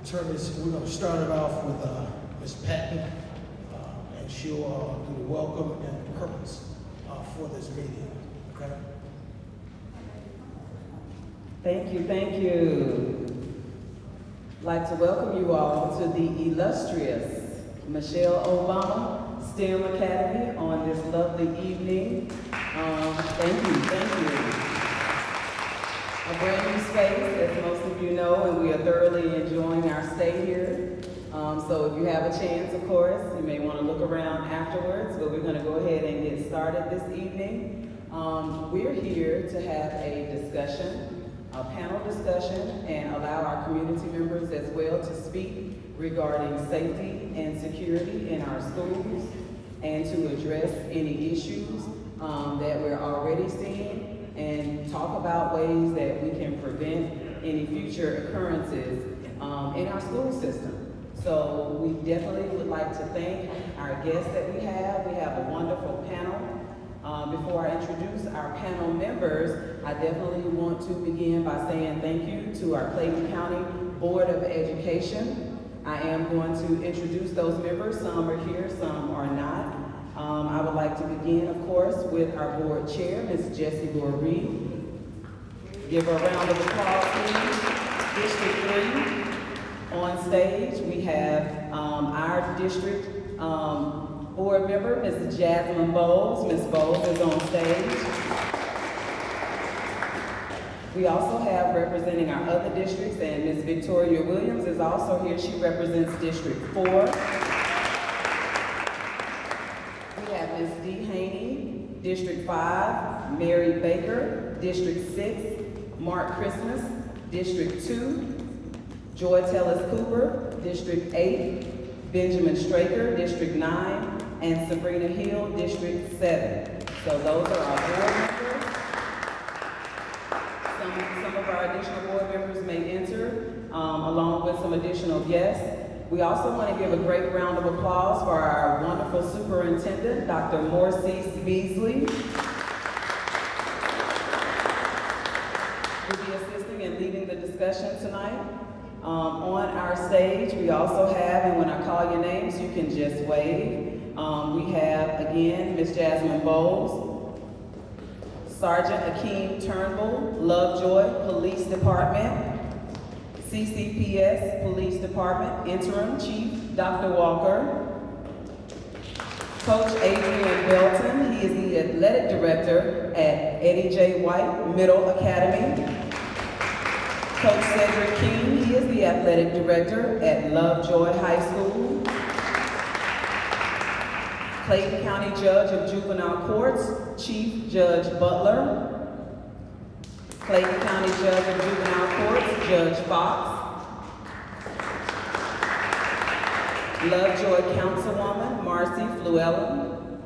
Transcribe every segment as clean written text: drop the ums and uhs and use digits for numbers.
We're going to start it off with Ms. Patton, and she'll do the welcome and purpose for this meeting. Okay? Thank you, thank you. I'd like to welcome you all to the illustrious Michelle Obama STEM Academy on this lovely evening. Thank you. A brand new space, as most of you know, and we are thoroughly enjoying our stay here. So if you have a chance, of course, you may want to look around afterwards, but we're going to go ahead and get started this evening. We're here to have a discussion, a panel discussion, and allow our community members as well to speak regarding safety and security in our schools and to address any issues that we're already seeing and talk about ways that we can prevent any future occurrences in our school system. So we definitely would like to thank our guests that we have. We have a wonderful panel. Before I introduce our panel members, I definitely want to begin by saying thank you to our Clayton County Board of Education. I am going to introduce those members. Some are here, some are not. I would like to begin, of course, with our board chair, Ms. Jessie Reed. Give her a round of applause, please. District 3 on stage. We have our district board member, Mrs. Jasmine Bowles. Ms. Bowles is on stage. We also have representing our other districts, and Ms. Victoria Williams is also here. She represents District 4. Ms. Dee Haney, District 5, Mary Baker, District 6, Mark Christmas, District 2, Joy Tellis-Cooper, District 8, Benjamin Straker, District 9, and Sabrina Hill, District 7. So those are our board members. Some of our additional board members may enter, along with some additional guests. We also want to give a great round of applause for our wonderful superintendent, Dr. Morcease Beasley. Will be assisting and leading the discussion tonight. On our stage, we also have, and when I call your names, you can just wave. We have, again, Ms. Jasmine Bowles, Sergeant Akeem Turnbull, Lovejoy Police Department, CCPS Police Department Interim Chief Dr. Walker, Coach Adrian Belton, he is the Athletic Director at Eddie J. White Middle Academy, Coach Cedric King, he is the Athletic Director at Lovejoy High School, Clayton County Judge of Juvenile Courts, Chief Judge Butler, Clayton County Judge of Juvenile Courts, Judge Fox. Lovejoy Councilwoman, Marcy Fluellen.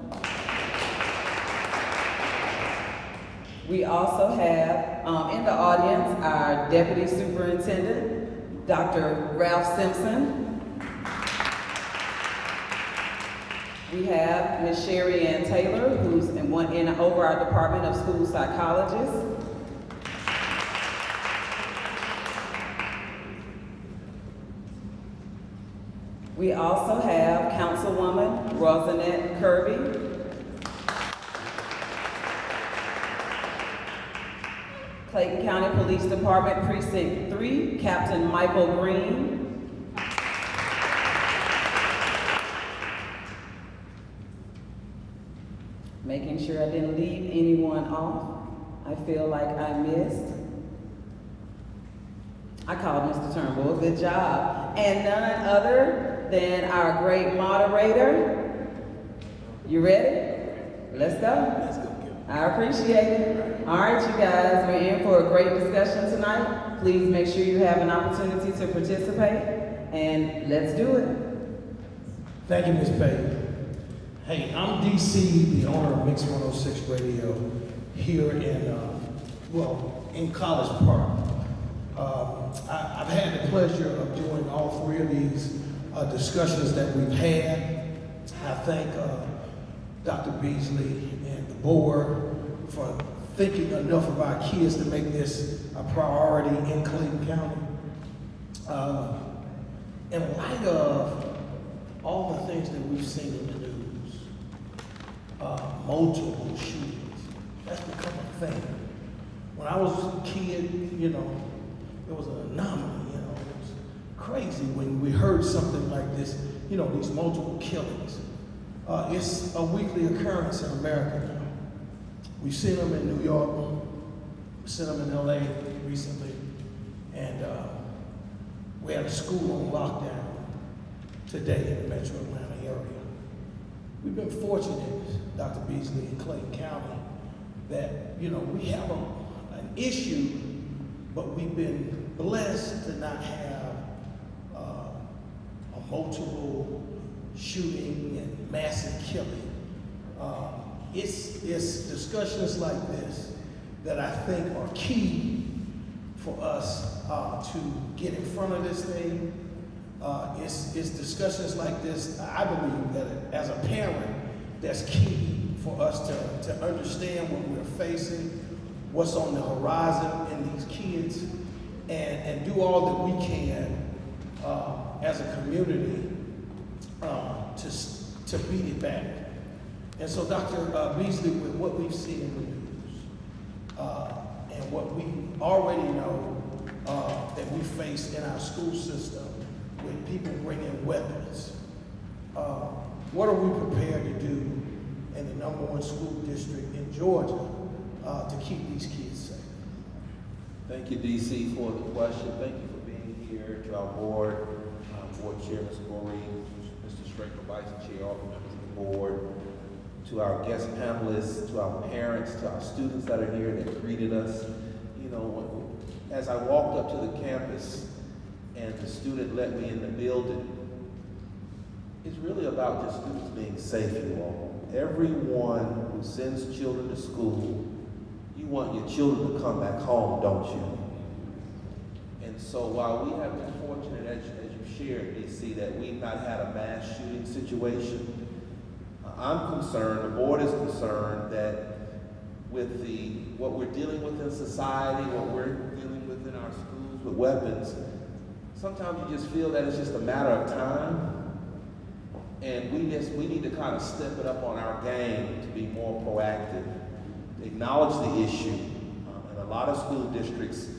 We also have in the audience our Deputy Superintendent, Dr. Ralph Simpson. We have Ms. Sherry Ann Taylor, who's over our Department of School Psychologists. We also have Councilwoman Rosanette Kirby. Clayton County Police Department Precinct 3, Captain Michael Green. Making sure I didn't leave anyone off. I feel like I missed. I called Mr. Turnbull, good job. And none other than our great moderator. You ready? Let's go. Let's go. I appreciate it. All right, you guys, we're in for a great discussion tonight. Please make sure you have an opportunity to participate, and let's do it. Thank you, Ms. Payton. Hey, I'm Dee Cee, the owner of Mixx 106 Radio here in College Park. I've had the pleasure of doing all three of these discussions that we've had. I thank Dr. Beasley and the board for thinking enough of our kids to make this a priority in Clayton County. in light of all the things that we've seen in the news, multiple shootings, that's become a thing. When I was a kid, you know, it was an anomaly, you know, it was crazy when we heard something like this, you know, these multiple killings. It's a weekly occurrence in America now. We've seen them in New York, we've seen them in LA recently, and we had a school on lockdown today in the metro Atlanta area. We've been fortunate, Dr. Beasley in Clayton County, that, you know, we have an issue, but we've been blessed to not have a multiple shooting and massive killing. It's discussions like this that I think are key for us to get in front of this thing. It's discussions like this, I believe, that as a parent, that's key for us to understand what we're facing, what's on the horizon in these kids, and do all that we can as a community to beat it back. And so, Dr. Beasley, with what we've seen in the news, and what we already know that we face in our school system with people bringing weapons, what are we prepared to do in the #1 school district in Georgia to keep these kids safe? Thank you, Dee Cee, for the question. Thank you for being here, to our board, board chair, Ms. Gorey, Mr. Strickler, vice chair, all the members of the board, to our guest panelists, to our parents, to our students that are here that greeted us. You know, as I walked up to the campus and the student let me in the building, it's really about just students being safe, you all. Everyone who sends children to school, you want your children to come back home, don't you? And so while we have been fortunate, as you shared, Dee Cee, that we've not had a mass shooting situation, I'm concerned, the board is concerned, that with what we're dealing with in society, what we're dealing with in our schools with weapons, sometimes you just feel that it's just a matter of time. And we need to kind of step it up on our game to be more proactive, to acknowledge the issue. And a lot of school districts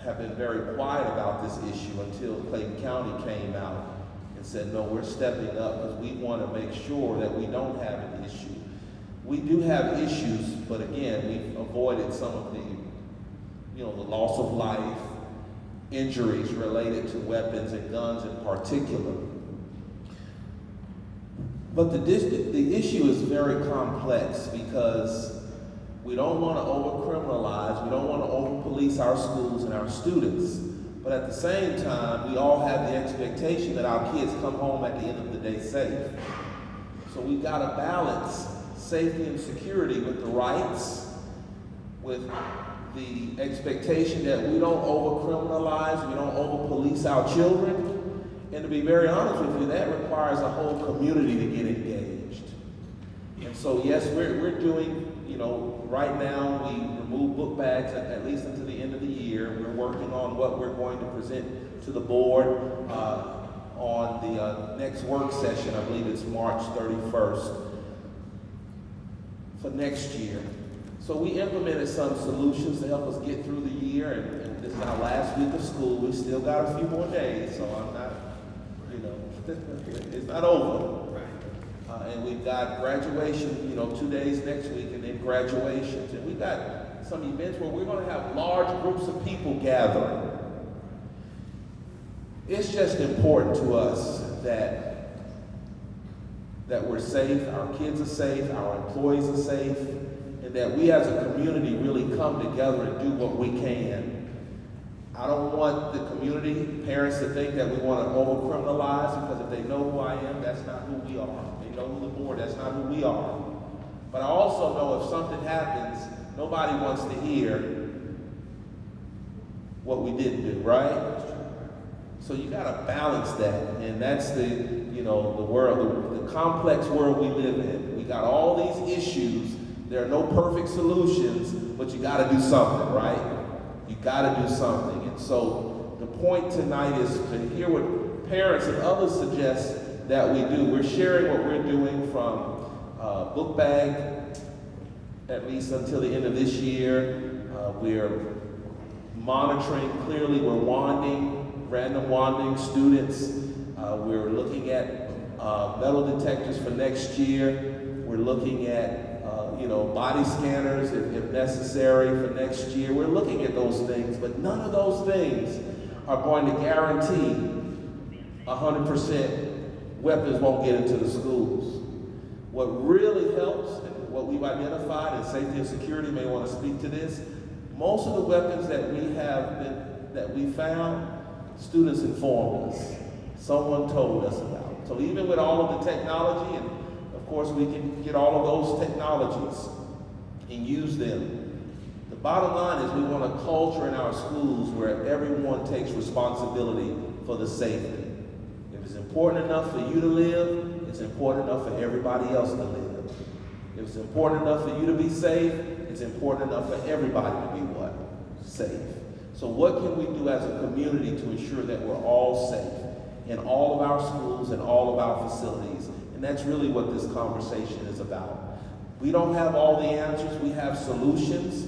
have been very quiet about this issue until Clayton County came out and said, no, we're stepping up because we want to make sure that we don't have an issue. We do have issues, but again, we've avoided some of the, you know, the loss of life, injuries related to weapons and guns in particular. But the issue is very complex because we don't want to over-criminalize, we don't want to over-police our schools and our students. But at the same time, we all have the expectation that our kids come home at the end of the day safe. So we've got to balance safety and security with the rights, with the expectation that we don't over-criminalize, we don't over-police our children. And to be very honest with you, that requires a whole community to get engaged. And so yes, we're doing, you know, right now we remove book bags at least until the end of the year. We're working on what we're going to present to the board on the next work session. I believe it's March 31st for next year. So we implemented some solutions to help us get through the year, and this is our last week of school. We still got a few more days, so I'm not, you know, it's not over. And we've got graduation, you know, 2 days next week, and then graduations. And we've got some events where we're going to have large groups of people gathering. It's just important to us that we're safe, our kids are safe, our employees are safe, and that we as a community really come together and do what we can. I don't want the community, parents, to think that we want to over-criminalize, because if they know who I am, that's not who we are. They know who the board, that's not who we are. But I also know if something happens, nobody wants to hear what we didn't do, right? So you got to balance that, and that's the, you know, the world, the complex world we live in. We got all these issues. There are no perfect solutions, but you got to do something, right? You got to do something. And so the point tonight is to hear what parents and others suggest that we do. We're sharing what we're doing from book bag, at least until the end of this year. We're monitoring, clearly we're random wanding students. We're looking at metal detectors for next year. We're looking at body scanners if necessary for next year. We're looking at those things, but none of those things are going to guarantee 100% weapons won't get into the schools. What really helps, and what we've identified, and safety and security may want to speak to this, most of the weapons that we found, students informed us. Someone told us about. So even with all of the technology, and of course we can get all of those technologies and use them, the bottom line is we want a culture in our schools where everyone takes responsibility for the safety. If it's important enough for you to live, it's important enough for everybody else to live. If it's important enough for you to be safe, it's important enough for everybody to be what? Safe. So what can we do as a community to ensure that we're all safe in all of our schools and all of our facilities? And that's really what this conversation is about. We don't have all the answers. We have solutions,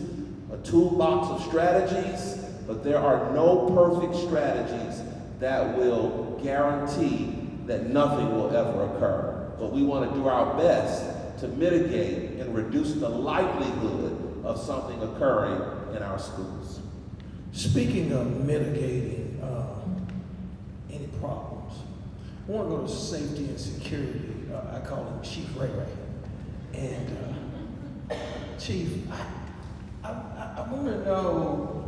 a toolbox of strategies, but there are no perfect strategies that will guarantee that nothing will ever occur. But we want to do our best to mitigate and reduce the likelihood of something occurring in our schools. Speaking of mitigating any problems, I want to go to safety and security. I call him Chief Ray Ray. And Chief, I want to know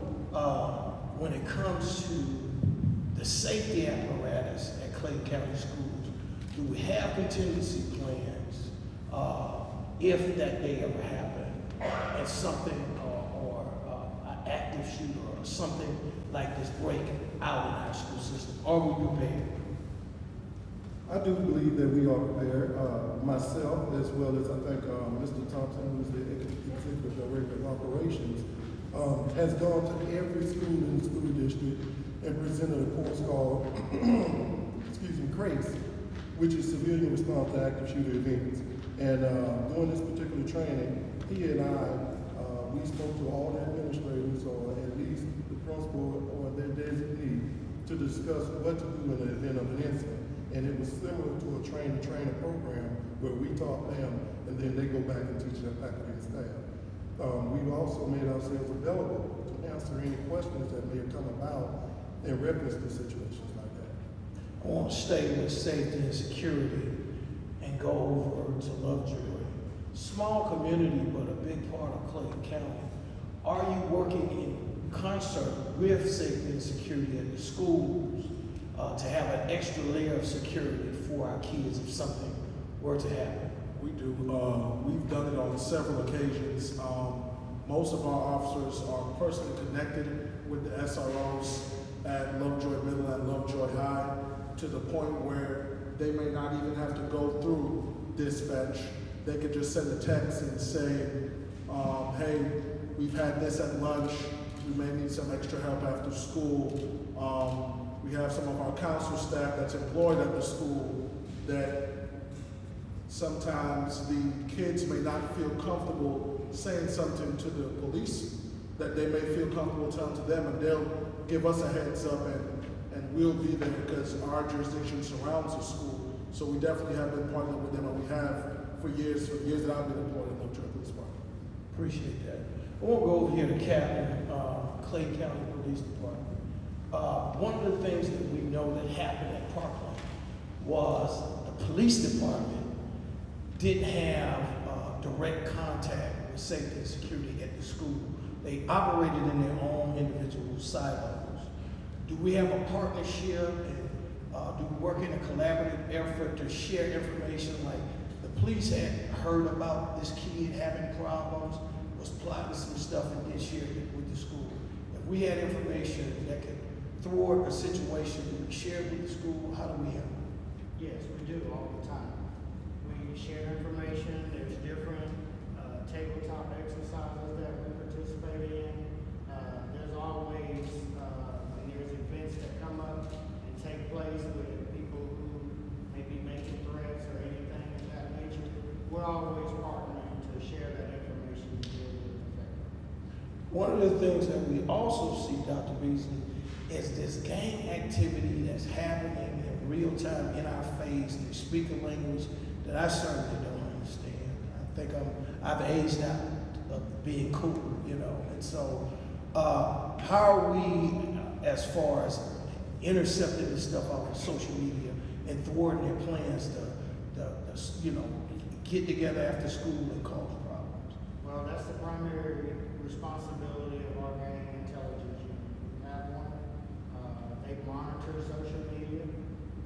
when it comes to the safety apparatus at Clayton County Schools, do we have contingency plans if that day ever happened and something or an active shooter or something like this break out in our school system? Are we prepared? I do believe that we are prepared. Myself, as well as I think Mr. Thompson, who's the Executive Director of Operations, has gone to every school in the school district and presented a course called, CRACE, which is Civilian Response to Active Shooter Events. And during this particular training, he and I, we spoke to all the administrators, or at least the principal or their designee, to discuss what to do in the event of an incident. And it was similar to a train-the-trainer program where we taught them and then they go back and teach their faculty and staff. We've also made ourselves available to answer any questions that may have come about in reference to situations like that. I want to stay with safety and security and go over to Lovejoy. Small community, but a big part of Clayton County. Are you working in concert with safety and security at the schools to have an extra layer of security for our kids if something were to happen? We do. We've done it on several occasions. Most of our officers are personally connected with the SROs at Lovejoy Middle and Lovejoy High, to the point where they may not even have to go through dispatch. They could just send a text and say, hey, we've had this at lunch. We may need some extra help after school. We have some of our council staff that's employed at the school that sometimes the kids may not feel comfortable saying something to the police that they may feel comfortable telling to them, and they'll give us a heads up and we'll be there because our jurisdiction surrounds the school. So we definitely have been partnering with them, and we have for years that I've been employed in Lovejoy Police Department. Appreciate that. I want to go over here to Captain, Clayton County Police Department. One of the things that we know that happened at Parkland was the police department didn't have direct contact with safety and security at the school. They operated in their own individual silos. Do we have a partnership, and do we work in a collaborative effort to share information? Like the police had heard about this kid having problems, was plotting some stuff, and then shared it with the school. If we had information that could thwart a situation, do we share it with the school? How do we handle it? Yes, we do all the time. We share information. There's different tabletop exercises that we participate in. There's always, when there's events One of the things that we also see, Dr. Beasley, is this gang activity that's happening in real time in our face. They speak a language that I certainly don't understand. I think I've aged out of being cool, you know. And so, how are we, as far as intercepting this stuff off of social media and thwarting their plans to you know, get together after school and cause problems? Well, that's the primary responsibility of our gang intelligence unit. We have one. They monitor social media.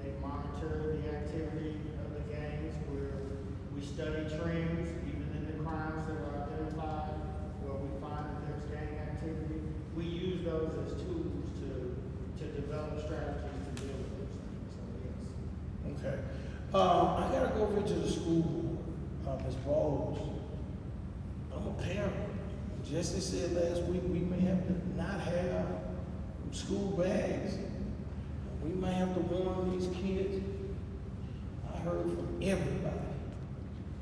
They monitor the activity of the gangs, where we study trends, even in the crimes that are identified, where we find that there's gang activity. We use those as tools to develop strategies to deal with those things. So yes. Okay. I gotta go over to the school board, Ms. Bowles. I'm a parent. Jesse said last week we may have to not have school bags. We may have to warn these kids. I heard from everybody.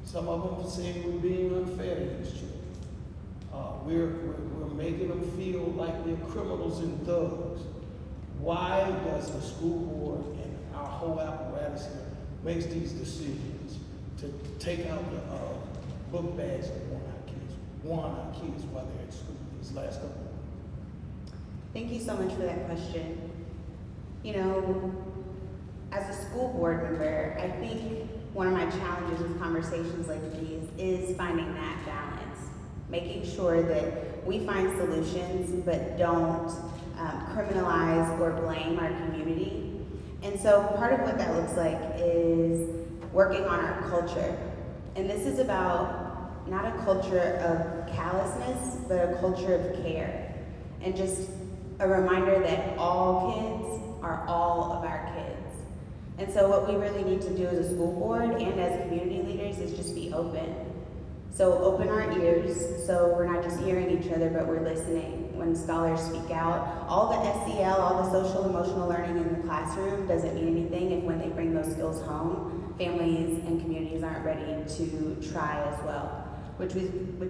Some of them saying we're being unfair to these children. We're making them feel like they're criminals and thugs. Why does the school board and our whole apparatus here makes these decisions to take out the book bags and warn our kids while they're at school these last couple of months? Thank you so much for that question. You know, as a school board member, I think one of my challenges with conversations like these is finding that balance, making sure that we find solutions but don't criminalize or blame our community. And so part of what that looks like is working on our culture. And this is about not a culture of callousness, but a culture of care. And just a reminder that all kids are all of our kids. And so what we really need to do as a school board and as community leaders is just be open. So open our ears, so we're not just hearing each other, but we're listening. When scholars speak out, all the SEL, all the social emotional learning in the classroom doesn't mean anything if when they bring those skills home, families and communities aren't ready to try as well. Which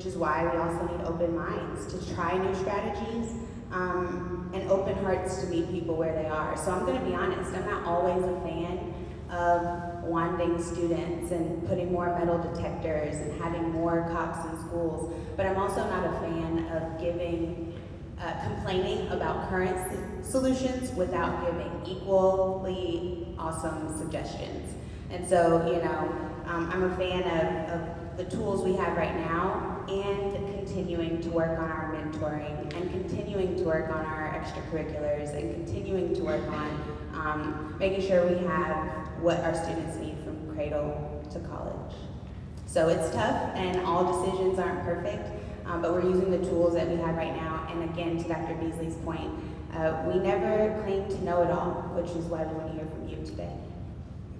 is why we also need open minds to try new strategies and open hearts to meet people where they are. So I'm gonna be honest, I'm not always a fan of wanding students and putting more metal detectors and having more cops in schools, but I'm also not a fan of complaining about current solutions without giving equally awesome suggestions. And so, you know, I'm a fan of the tools we have right now and continuing to work on our mentoring and continuing to work on our extracurriculars and continuing to work on making sure we have what our students need from cradle to college. So it's tough and all decisions aren't perfect, but we're using the tools that we have right now. And again, to Dr. Beasley's point, we never claim to know it all, which is why we want to hear from you today.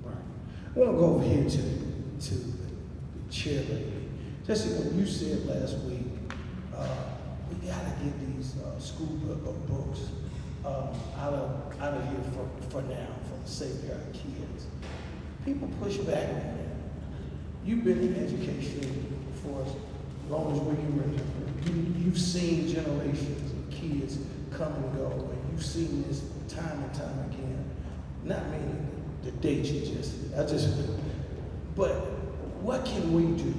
Right. I want to go over here to the chair lady. Jessica, you said last week, we got to get these school books out of here for now, for the safety of our kids. People push back on that. You've been in education for as long as we can remember. You've seen generations of kids come and go, and you've seen this time and time again. Not meaning the date you just, but what can we do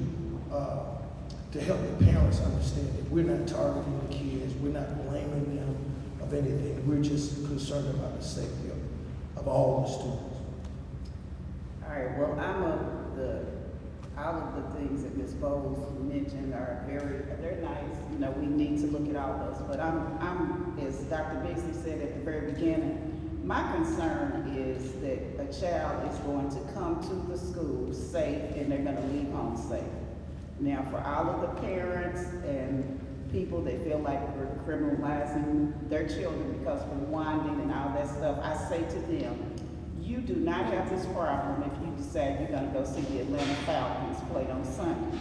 to help the parents understand that we're not targeting the kids, we're not blaming them of anything, we're just concerned about the safety of all the students? All right, well, all of the things that Ms. Bowles mentioned are they're nice. You know, we need to look at all those. But I'm, as Dr. Beasley said at the very beginning, my concern is that a child is going to come to the school safe and they're going to leave home safe. Now, for all of the parents and people that feel like we're criminalizing their children because we're winding and all that stuff, I say to them, you do not have this problem if you decide you're going to go see the Atlanta Falcons play on Sunday.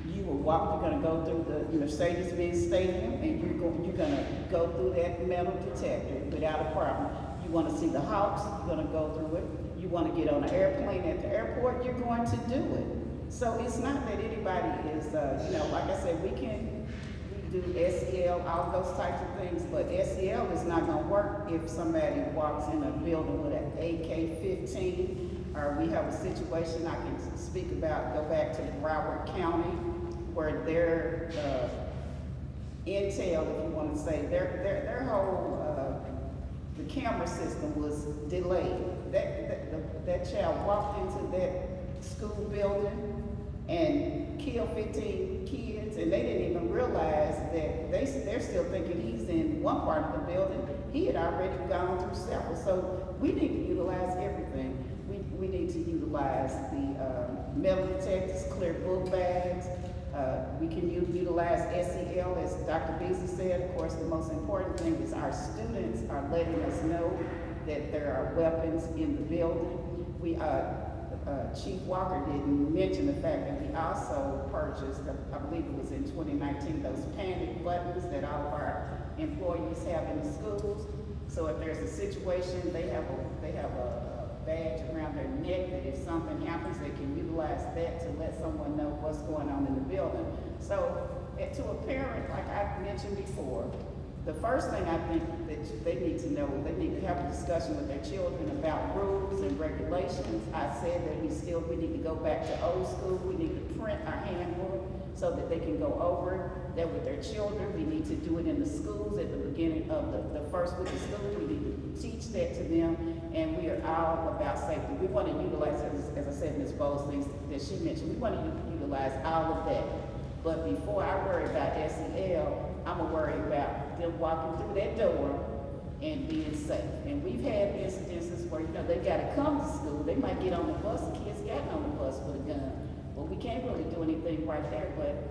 You're going to go through the Mercedes-Benz Stadium and you're going to go through that metal detector without a problem. You want to see the Hawks, you're going to go through it. You want to get on an airplane at the airport, you're going to do it. So it's not that anybody is, like I said, do SEL, all those types of things, but SEL is not gonna work if somebody walks in a building with an AK-15, or we have a situation I can speak about, go back to Broward County, where their, intel, if you wanna say, their whole, the camera system was delayed. That child walked into that school building and killed 15 kids, and they didn't even realize that they're still thinking he's in one part of the building. He had already gone through several. So we need to utilize everything. We need to utilize the metal detectors, clear book bags. We can utilize SEL, as Dr. Beasley said. Of course, the most important thing is our students are letting us know that there are weapons in the building. Chief Walker didn't mention the fact that we also purchased, I believe it was in 2019, those panic buttons that all of our employees have in the schools. So if there's a situation, they have a badge around their neck that if something happens, they can utilize that to let someone know what's going on in the building. So to a parent, like I mentioned before, the first thing I think that they need to know, they need to have a discussion with their children about rules and regulations. I said that we need to go back to old school. We need to print our handbook so that they can go over that with their children. We need to do it in the schools at the beginning of the first week of school. We need to teach that to them, and we are all about safety. We want to utilize, as I said, Ms. Bowles, things that she mentioned, we want to utilize all of that. But before I worry about SEL, I'm gonna worry about them walking through that door and being safe. And we've had incidences where, they gotta come to school, they might get on the bus, the kids getting on the bus with a gun. Well, we can't really do anything right there, but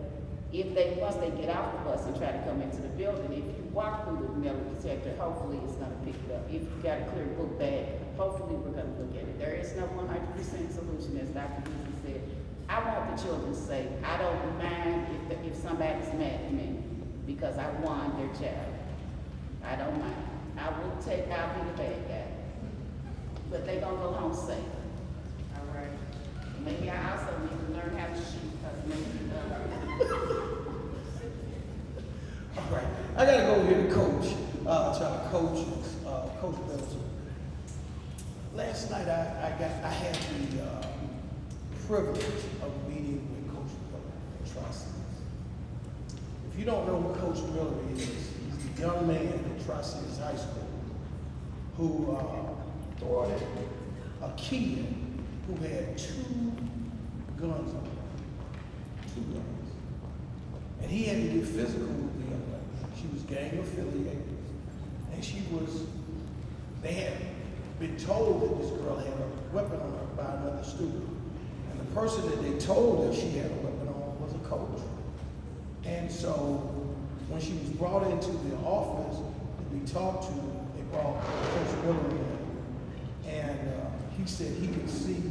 once they get off the bus and try to come into the building, if you walk through the metal detector, hopefully it's gonna pick it up. If you got a clear book bag, hopefully we're gonna look at it. There is no 100% solution, as Dr. Beasley said. I want the children safe. I don't mind if somebody's mad at me, because I won their child. I don't mind. I'll be the bad guy. But they gonna go home safe. All right? Maybe I also need to learn how to shoot, because maybe, All right, I gotta go over here to Coach, to our coaches, Coach Middleton. Last night I had the privilege of meeting with Coach Miller at Tri-Cities. If you don't know who Coach Miller is, he's the young man at Tri-Cities High School who thwarted a kid who had 2 guns on him. 2 guns. And he had to get physical with the young lady. She was gang affiliated. And they had been told that this girl had a weapon on her by another student. And the person that they told that she had a weapon on was a coach. And so when she was brought into the office to be talked to, they brought Coach Miller in. And he said he could see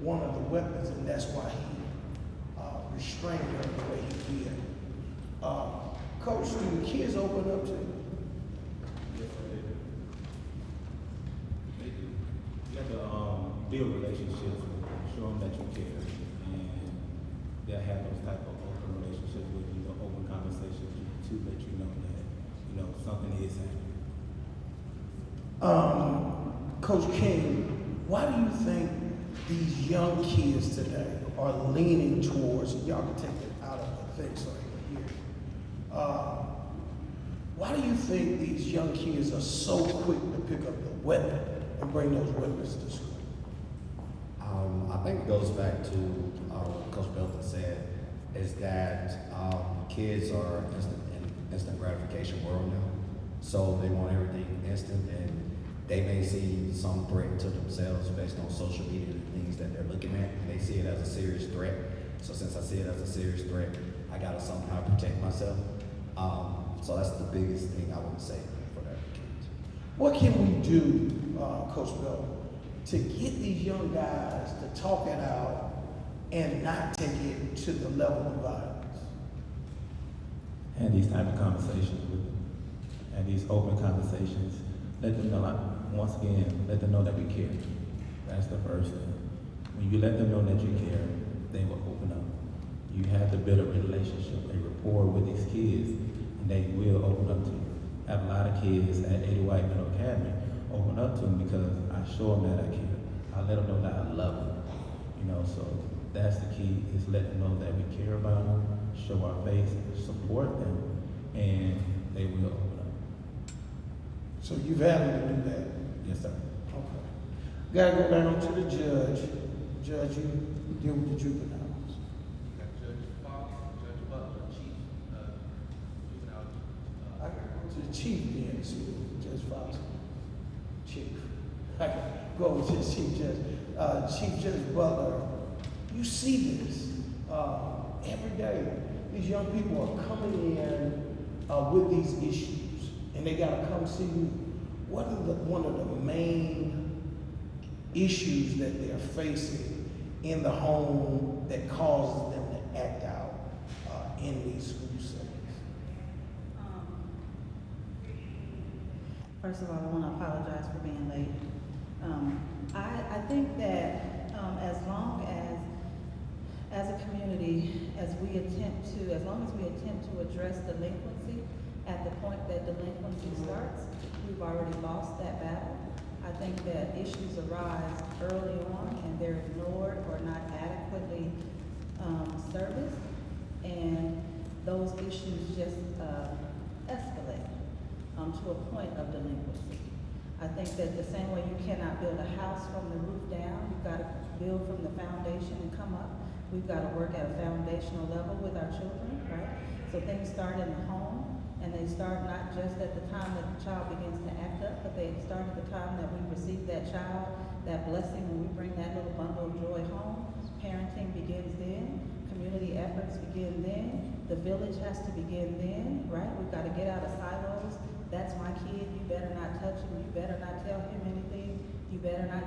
one of the weapons, and that's why he restrained her the way he did. Coach, do the kids open up to you? Yes, they do. You have to build relationships with them, show them that you care, and they'll have those type of open relationships with you, the open conversations to let you know that, something is happening. Coach King, why do you think these young kids today are leaning towards, and y'all can take it out of the thing so I can hear. Why do you think these young kids are so quick to pick up the weapon and bring those weapons to school? I think it goes back to what Coach Belton said, is that kids are in instant gratification world now. So they want everything instant, and they may see some threat to themselves based on social media and things that they're looking at. They see it as a serious threat. So since I see it as a serious threat, I gotta somehow protect myself. So that's the biggest thing I would say for that kids. What can we do, Coach Bell, to get these young guys to talk it out and not take it to the level of violence? Have these type of conversations with them, and these open conversations. Let them know, once again, let them know that we care. That's the first thing. When you let them know that you care, they will open up. You have to build a relationship, a rapport with these kids they will open up to you. I have a lot of kids at 80 White Middle Academy open up to me because I show them that I care. I let them know that I love them. You know, so that's the key, is let them know that we care about them, show our face, support them, and they will open up. So you've had them to do that? Yes, sir. Okay. Gotta go down to the judge. Judge, you deal with the juveniles. Judge Fox, Judge Butler, Chief, Juvenile. I gotta go to the chief then, see, Judge Fox. Chief. I gotta go over to the chief judge. Chief Judge Butler, you see this every day. These young people are coming in with these issues, and they gotta come see you. What are one of the main issues that they're facing in the home that causes them to act out in these school settings? First of all, I want to apologize for being late. I think that as long as a community, as long as we attempt to address delinquency at the point that delinquency starts, we've already lost that battle. I think that issues arise early on and they're ignored or not adequately serviced, and those issues just escalate to a point of delinquency. I think that the same way you cannot build a house from the roof down, you've got to build from the foundation and come up. We've got to work at a foundational level with our children, right? So things start in the home, and they start not just at the time that the child begins to act up, but they start at the time that we receive that child, that blessing, when we bring that little bundle of joy home. Parenting begins then. Community efforts begin then. The village has to begin then, right? We've got to get out of silos. That's my kid, you better not touch him, you better not tell him anything, you better not.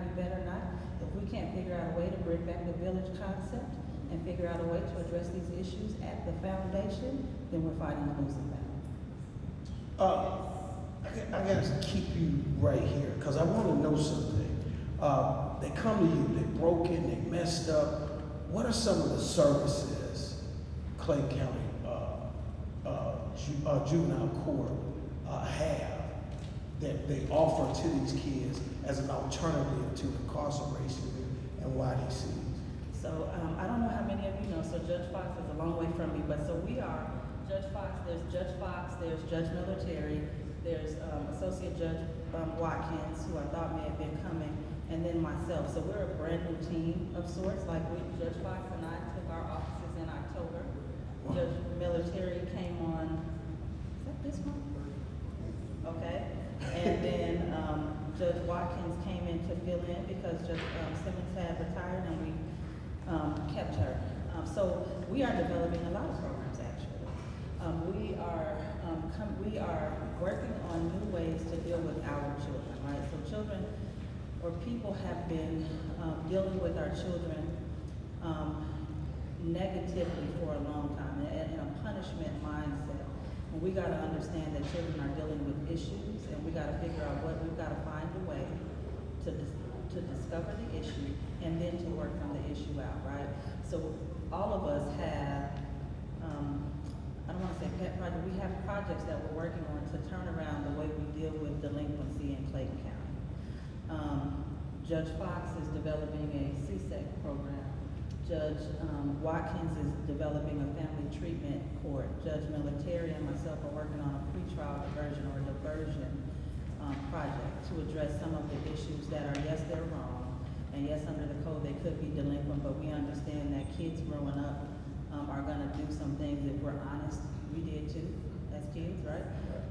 If we can't figure out a way to bring back the village concept and figure out a way to address these issues at the foundation, then we're fighting a losing battle. I gotta keep you right here, because I want to know something. They come to you, they're broken, they messed up. What are some of the services Clayton County Juvenile Court have that they offer to these kids as an alternative to incarceration and YDC? So I don't know how many of you know, so Judge Fox is a long way from me, but so we are Judge Fox, there's Judge Military, there's Associate Judge Watkins, who I thought may have been coming, and then myself. So we're a brand new team of sorts. Like Judge Fox and I took our offices in October. Wow. Judge Military came on, is that this one? Okay. And then Judge Watkins came in to fill in because Judge Simmons had retired, and we kept her. So we are developing a lot of programs, actually. We are working on new ways to deal with our children, right? So children or people have been dealing with our children negatively for a long time, in a punishment mindset. And we got to understand that children are dealing with issues, and we got to figure out we've got to find a way to discover the issue and then to work on the issue out, right? So all of us have, I don't want to say pet project, we have projects that we're working on to turn around the way we deal with delinquency in Clayton County. Judge Fox is developing a CSEC program. Judge Watkins is developing a family treatment court. Judge Military and myself are working on a pretrial diversion or diversion project to address some of the issues that are, yes, they're wrong, and yes, under the code they could be delinquent, but we understand that kids growing up are going to do some things. If we're honest, we did too as kids, right?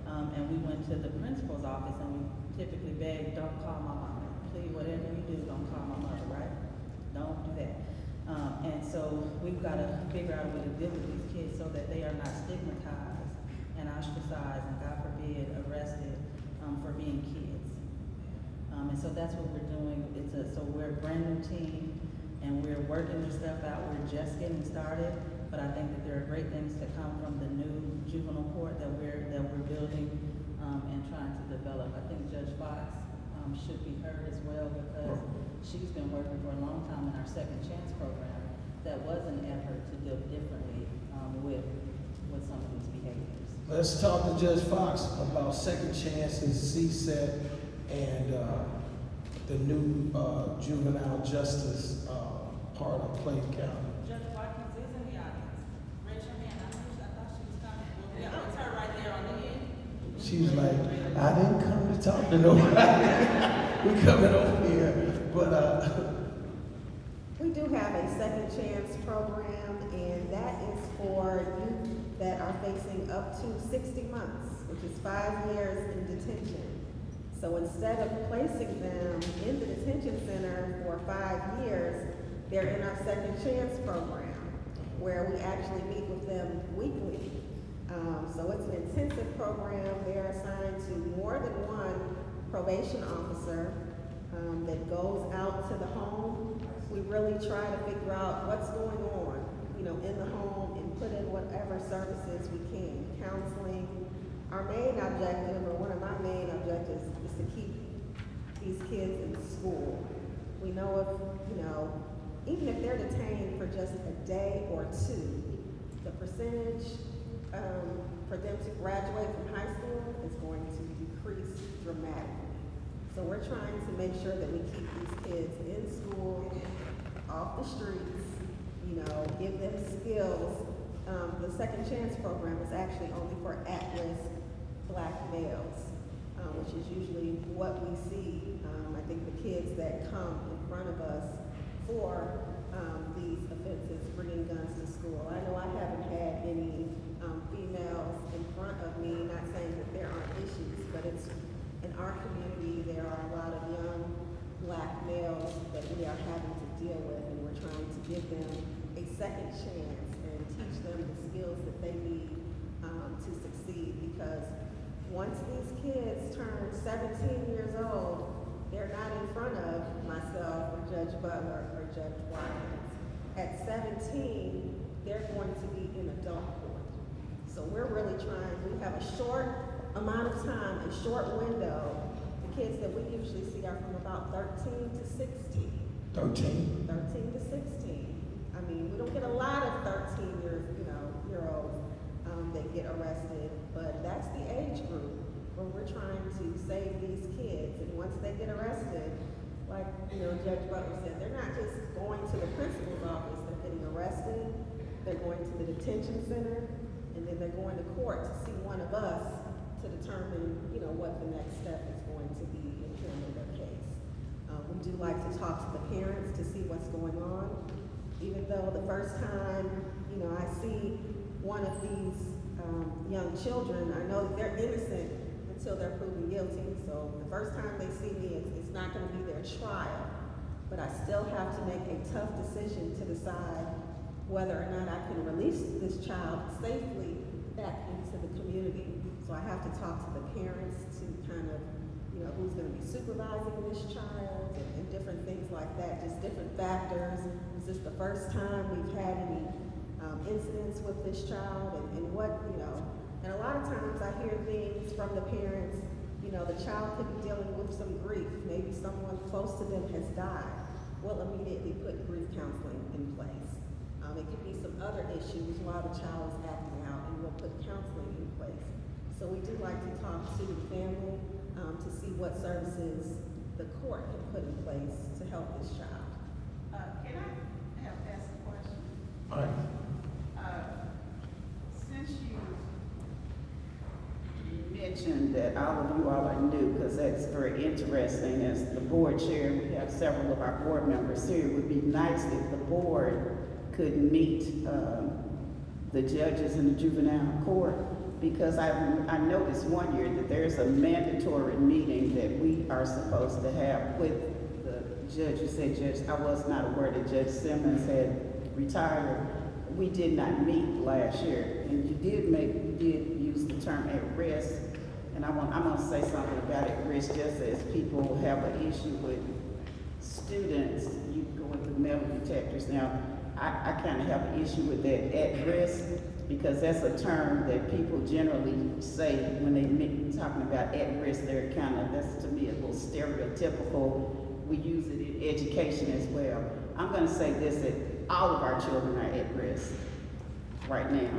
And we went to the principal's office and we typically begged, don't call my mama. Please, whatever you do, don't call my mother, right? Don't do that. And so we've got to figure out a way to deal with these kids so that they are not stigmatized and ostracized and, God forbid, arrested for being kids. And so that's what we're doing. So we're a brand new team, and we're working this stuff out. We're just getting started, but I think that there are great things to come from the new juvenile court that we're building and trying to develop. I think Judge Fox should be heard as well, because she's been working for a long time in our Second Chance program. That was an effort to deal differently with some of these behaviors. Let's talk to Judge Fox about second chances, CSET, and the new juvenile justice part of Clayton County. Judge Watkins is in the audience. Raise your hand. I thought she was coming. Well, yeah, it's her right there on the end. She was like, I didn't come to talk to nobody. We coming over here. But we do have a second chance program, and that is for youth that are facing up to 60 months, which is 5 years in detention. So instead of placing them in the detention center for 5 years, they're in our second chance program, where we actually meet with them weekly. So it's an intensive program. They're assigned to more than one probation officer that goes out to the home. We really try to figure out what's going on, in the home, and put in whatever services we can. Counseling. Our main objective, or one of my main objectives, is to keep these kids in school. We know even if they're detained for just a day or two, the percentage for them to graduate from high school is going to decrease dramatically. So we're trying to make sure that we keep these kids in school, off the streets, give them skills. The second chance program is actually only for at-risk Black males, which is usually what we see. I think the kids that come in front of us for these offenses, bringing guns to school. I know I haven't had any females in front of me, not saying that there aren't issues, but it's in our community, there are a lot of young Black males that we are having to deal with, and we're trying to give them a second chance and teach them the skills that they need to succeed, because once these kids turn 17 years old, they're not in front of myself or Judge Butler or Judge Watkins. At 17, they're going to be in adult court. So we're really trying, we have a short amount of time, a short window. The kids that we usually see are from about 13 to 16. 13. 13 to 16. I mean, we don't get a lot of 13-year-olds that get arrested, but that's the age group where we're trying to save these kids. And once they get arrested, like Judge Butler said, they're not just going to the principal's office, they're getting arrested, they're going to the detention center, and then they're going to court to see one of us to determine, what the next step is going to be in handling their case. We do like to talk to the parents to see what's going on. Even though the first time, I see one of these young children, I know that they're innocent until they're proven guilty. So the first time they see me, it's not going to be their trial. But I still have to make a tough decision to decide whether or not I can release this child safely back into the community. So I have to talk to the parents to kind of, who's going to be supervising this child and different things like that, just different factors. Is this the first time we've had any incidents with this child, and what, and a lot of times I hear things from the parents, the child could be dealing with some grief, maybe someone close to them has died. We'll immediately put grief counseling in place. It could be some other issues while the child is acting out, and we'll put counseling in place. So we do like to talk to the family to see what services the court can put in place to help this child. Can I ask a question? All right. Since you mentioned that all of you all are new, because that's very interesting, as the board chair, we have several of our board members here. It would be nice if the board could meet the judges in the juvenile court, because I noticed one year that there's a mandatory meeting that we are supposed to have with the judge. You said, Judge, I was not aware that Judge Simmons had retired. We did not meet last year, and you did use the term at risk, and I'm gonna say something about at risk, just as people have an issue with students, you go with the metal detectors. Now, I kind of have an issue with that at risk, because that's a term that people generally say when they talking about at risk. They're kind of, that's to me a little stereotypical. We use it in education as well. I'm going to say this, that all of our children are at risk right now.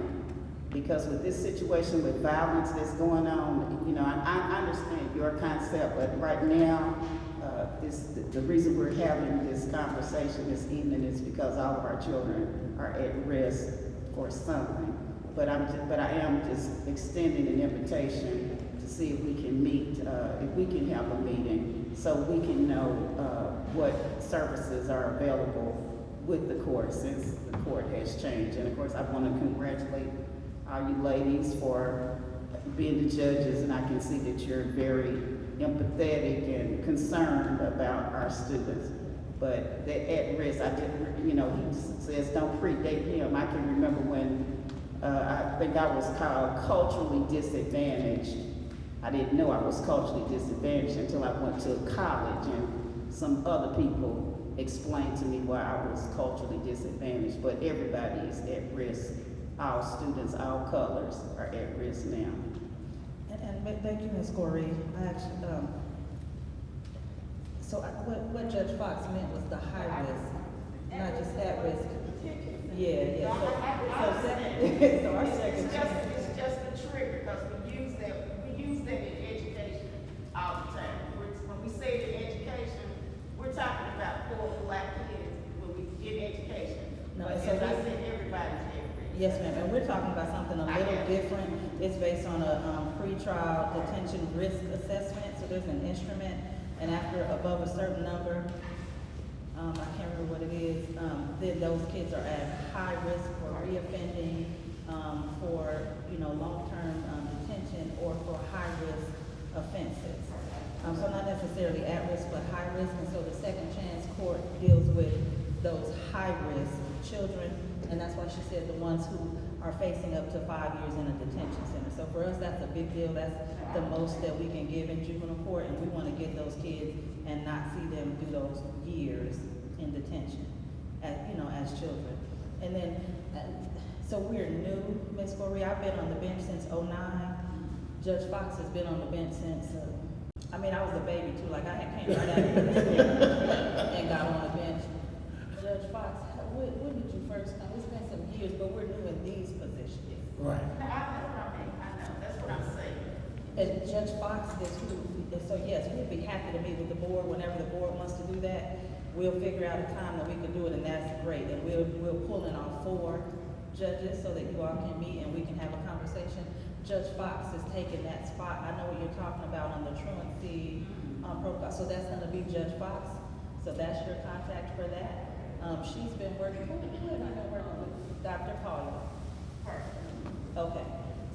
Because with this situation with violence that's going on, you know, I understand your concept, but right now, the reason we're having this conversation this evening is because all of our children are at risk for something. But I am just extending an invitation to see if we can meet, if we can have a meeting so we can know what services are available with the court since the court has changed. And of course, I want to congratulate all you ladies for being the judges, and I can see that you're very empathetic and concerned about our students. But they're at risk. I didn't, you know, he says don't predate him. I can remember when I think I was called culturally disadvantaged. I didn't know I was culturally disadvantaged until I went to college and some other people explained to me why I was culturally disadvantaged. But everybody is at risk. All students, all colors are at risk now. And thank you, Ms. Corey. I actually, what Judge Fox meant was the high risk, not just at risk. Yeah. So our second. It's just a trigger because we use that in education all the time. When we say in education, we're talking about poor black kids when we get education. No, but so as I said, everybody's at risk. Yes, ma'am, and we're talking about something a little different. It's based on a pretrial detention risk assessment, so there's an instrument, and after above a certain number, I can't remember what it is, then those kids are at high risk for reoffending, for, you know, long-term detention, or for high-risk offenses. So not necessarily at risk, but high risk, and so the second chance court deals with those high-risk children, and that's why she said the ones who are facing up to 5 years in a detention center. So for us, that's a big deal. That's the most that we can give in juvenile court, and we want to get those kids and not see them do those years in detention, as children. And then, so we're new, Ms. Corey. I've been on the bench since '09. Judge Fox has been on the bench since, I was a baby too. Like I came right out of the school and got on the bench. Judge Fox, when did you first come? It's been some years, but we're new in these positions. Right. I know, that's what I'm saying. And Judge Fox is who, so yes, we'd be happy to meet with the board whenever the board wants to do that. We'll figure out a time that we can do it, and that's great. And we'll pull in our 4 judges so that you all can meet and we can have a conversation. Judge Fox is taking that spot. I know what you're talking about on the truancy protocol. So that's going to be Judge Fox. So that's your contact for that. She's been working. Who have I been working with? Dr. Collier. Okay.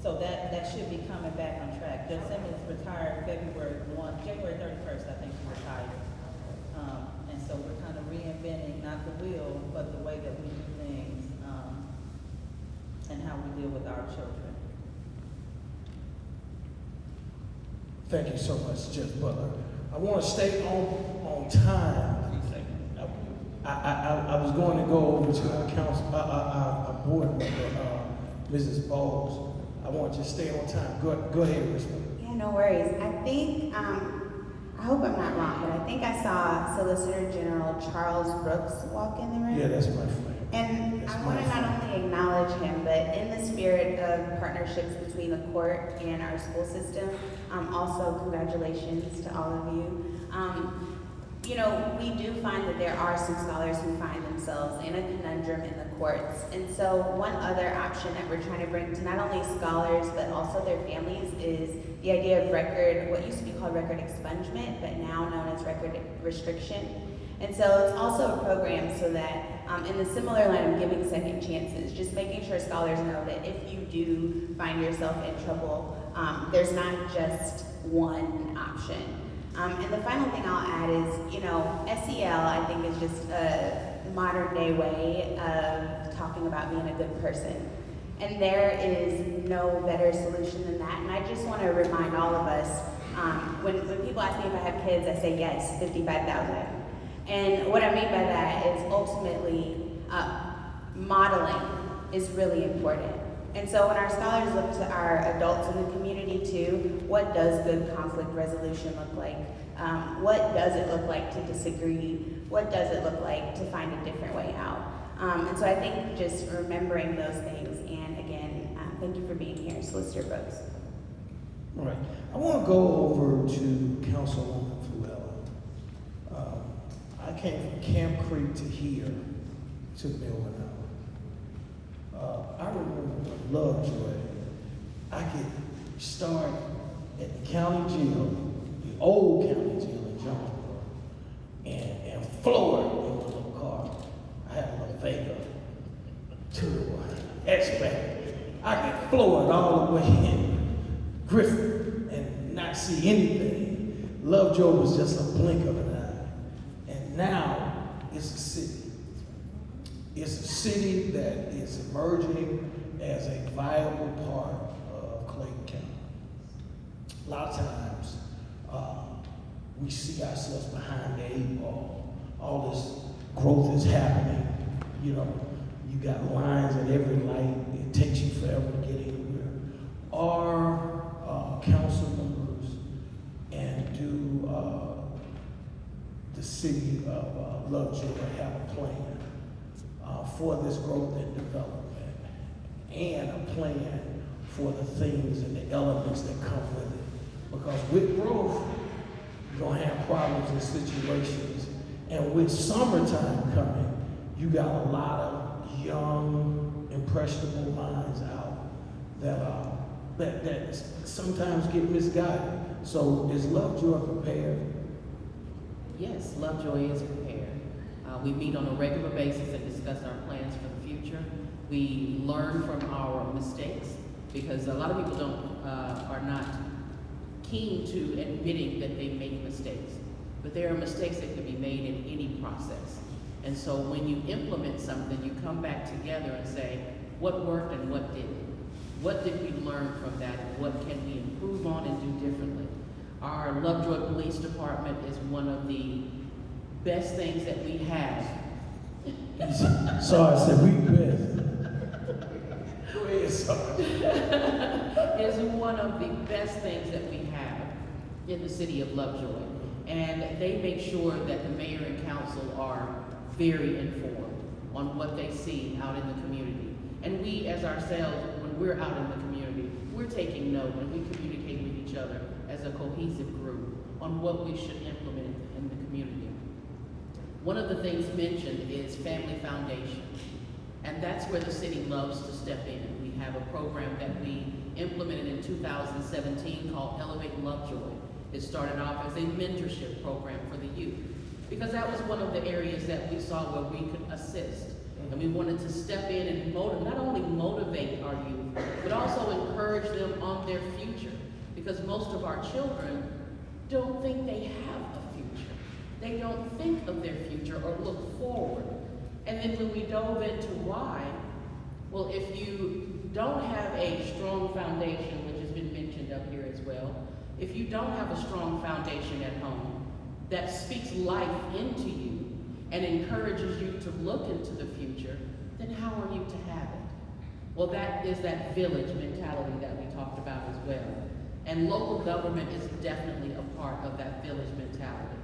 So that should be coming back on track. Judge Simmons retired January 31st, I think he retired. And so we're kind of reinventing not the wheel, but the way that we do things, and how we deal with our children. Thank you so much, Judge Butler. I want to stay on time. I was going to go over to our council, our board member, Mrs. Bowles. I want you to stay on time. Go ahead, Ms. Bowles. Yeah, no worries. I think, I hope I'm not wrong, but I think I saw Solicitor General Charles Brooks walk in the room. Yeah, that's my friend. And That's I my want to friend. not only acknowledge him, but in the spirit of partnerships between the court and our school system, also congratulations to all of you. We do find that there are some scholars who find themselves in a conundrum in the courts. And so one other option that we're trying to bring to not only scholars, but also their families is the idea of what used to be called record expungement, but now known as record restriction. And so it's also a program so that in the similar line of giving second chances, just making sure scholars know that if you do find yourself in trouble, there's not just one option. And the final thing I'll add is, SEL I think is just a modern day way of talking about being a good person. And there is no better solution than that. And I just want to remind all of us, when people ask me if I have kids, I say yes, 55,000. And what I mean by that is ultimately modeling is really important. And so when our scholars look to our adults in the community too, what does good conflict resolution look like? What does it look like to disagree? What does it look like to find a different way out? And so I think just remembering those things and again, thank you for being here. Solicitor Brooks. All right. I want to go over to Councilwoman Fluella. I came from Camp Creek to here to Millville. I remember when Lovejoy, I could start at the county jail, the old county jail in Jonesboro, and floor it in a little car. I had a little Vega to X-Factor. I could floor it all the way in Griffin and not see anything. Lovejoy was just a blink of an eye. And now it's a city. It's a city that is emerging as a viable part of Clayton County. A lot of times, we see ourselves behind the 8 ball. All this growth is happening. You know, you got lines at every light. It takes you forever to get anywhere. Our council members and do the city of Lovejoy have a plan for this growth and development, and a plan for the things and the elements that come with it. Because with growth, you're gonna have problems and situations, and with summertime coming, you got a lot of young, impressionable minds out that sometimes get misguided. So is Lovejoy prepared? Yes, Lovejoy is prepared. We meet on a regular basis and discuss our plans for the future. We learn from our mistakes, because a lot of people are not keen to admitting that they make mistakes. But there are mistakes that can be made in any process. And so when you implement something, you come back together and say, what worked and what didn't? What did we learn from that, and what can we improve on and do differently? Our Lovejoy Police Department is one of the best things that we have. Sorry, I said we best. Go ahead, sorry. Is one of the best things that we have in the city of Lovejoy. And they make sure that the mayor and council are very informed on what they see out in the community. And we, as ourselves, when we're out in the community, we're taking note, and we communicate with each other as a cohesive group on what we should implement in the community. One of the things mentioned is Family Foundation, and that's where the city loves to step in. We have a program that we implemented in 2017 called Elevate Lovejoy. It started off as a mentorship program for the youth, because that was one of the areas that we saw where we could assist. And we wanted to step in and not only motivate our youth, but also encourage them on their future. Because most of our children don't think they have a future. They don't think of their future or look forward. And then when we dove into why, well, if you don't have a strong foundation, which has been mentioned up here as well, if you don't have a strong foundation at home that speaks life into you and encourages you to look into the future, then how are you to have it? Well, that is that village mentality that we talked about as well. And local government is definitely a part of that village mentality.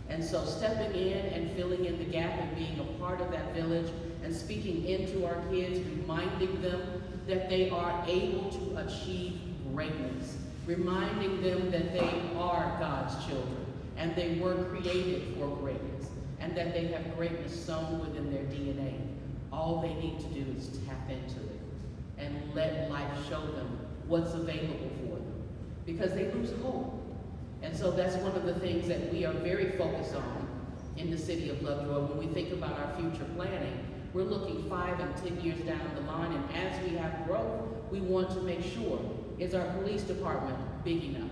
And so stepping in and filling in the gap and being a part of that village and speaking into our kids, reminding them that they are able to achieve greatness, reminding them that they are God's children and they were created for greatness, and that they have greatness sown within their DNA. All they need to do is tap into it and let life show them what's available for them, because they lose hope. And so that's one of the things that we are very focused on in the city of Lovejoy. When we think about our future planning, we're looking 5 and 10 years down the line, and as we have growth, we want to make sure, is our police department big enough?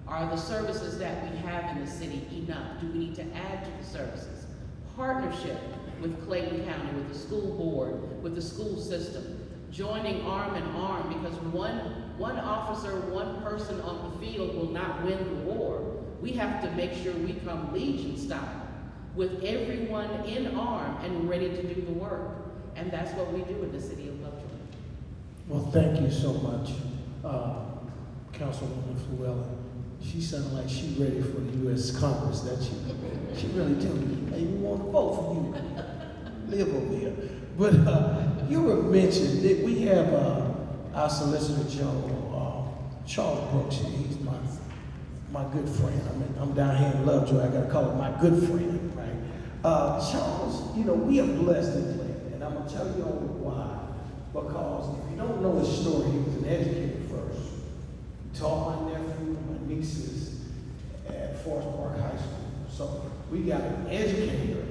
Are the services that we have in the city enough? Do we need to add to the services? Partnership with Clayton County, with the school board, with the school system, joining arm in arm, because one officer, one person on the field will not win the war. We have to make sure we come Legion style, with everyone in arm and ready to do the work. And that's what we do in the city of Lovejoy. Well, thank you so much, Councilwoman Fluella. She sounded like she's ready for the U.S. Congress, that she really do. Hey, we want to vote for you. Live over here. But you were mentioned that we have our Solicitor General, Charles Brooks, he's my good friend. I'm down here in Lovejoy, I gotta call him my good friend, right? Charles, you know, we are blessed in Clayton, and I'm gonna tell you all why. Because if you don't know his story, he was an educator first. He taught my nephew, my nieces at Forest Park High School. So we got an educator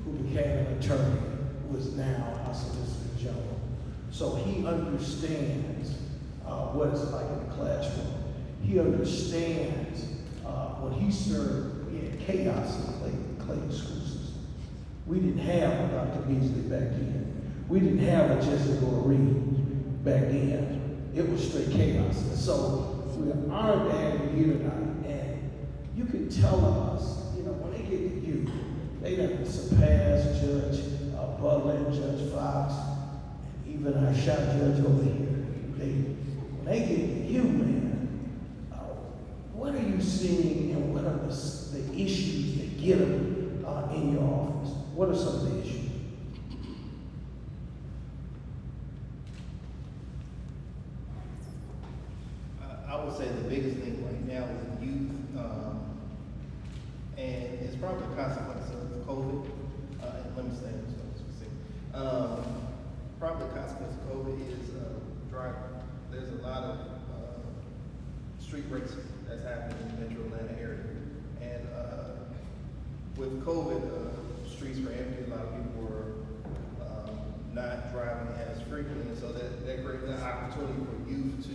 who became an attorney, who is now our Solicitor General. So he understands what it's like in the classroom. He understands when he served, we had chaos in the Clayton school system. We didn't have a Dr. Beasley back then. We didn't have a Jessica Reed back then. It was straight chaos. And so we're honored to have you here tonight. And you can tell us, you know, when they get to you, they done surpassed Judge Butler and Judge Fox, and even our shot judge over here. When they get to you, man, what are you seeing and what are the issues that get them in your office? What are some of the issues? I would say the biggest thing right now is youth, and it's probably a consequence of COVID. And let me say this specific. Probably a consequence of COVID is driving. There's a lot of street racing that's happening in the Metro Atlanta area, and with COVID, streets were empty. A lot of people were not driving as frequently, and so that created an opportunity for youth to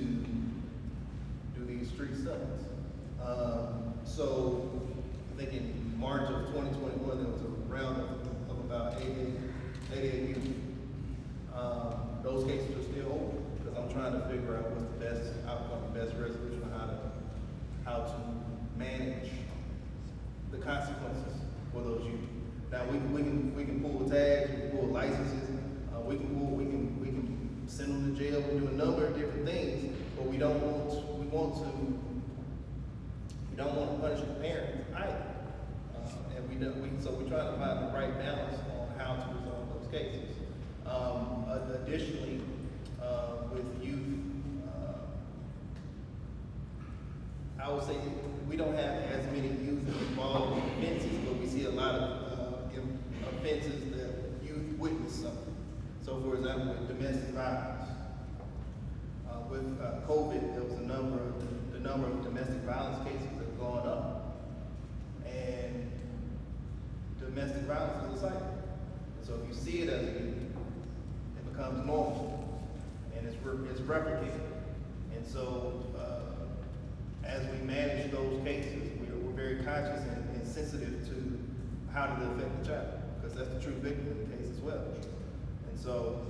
do these street stunts. So I think in March of 2021, there was a round of about 88 youth. Those cases are still open because I'm trying to figure out what's the best outcome, the best resolution, how to manage the consequences for those youth. Now we can pull tags, we can pull licenses, we can send them to jail, we do a number of different things, but we don't want to punish the parents either. So we're trying to find the right balance on how to resolve those cases. Additionally, with youth, I would say we don't have as many youth involved in offenses, but we see a lot of offenses that youth witness something. So for example, with domestic violence, with COVID, there was the number of domestic violence cases that have gone up. And domestic violence is a cycle. So if you see it as a youth, it becomes normal, and it's replicated. And so as we manage those cases, we're very conscious and sensitive to how did it affect the child, because that's the true victim in the case as well. And so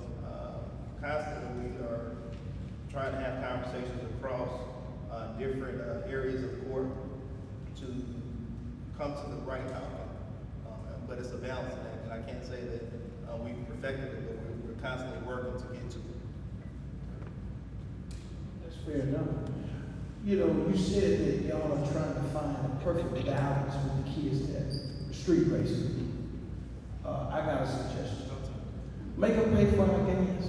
constantly we are trying to have conversations across different areas of the court to come to the right outcome. But it's a balancing act, and I can't say that we've perfected it, but we're constantly working to get to it. That's fair enough. You know, you said that y'all are trying to find a perfect balance with the kids that street racing. I got a suggestion. Make them pay for our gas.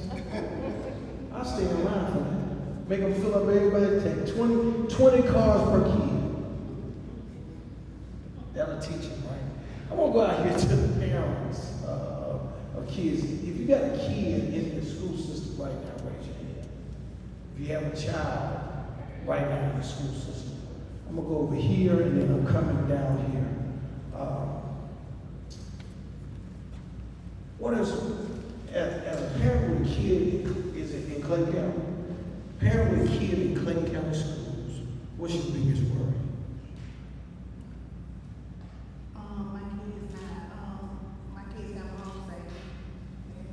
I'll stay around for that. Make them fill up everybody, take 20 cars per kid. That'll teach them, right? I'm gonna go out here to the parents of kids. If you got a kid in the school system right now, raise your hand. If you have a child right now in the school system, I'm gonna go over here and then I'm coming down here. What is, as a parent with a kid, is it in Clayton County? Parent with a kid in Clayton County schools, what's your biggest worry? My kids have home safe and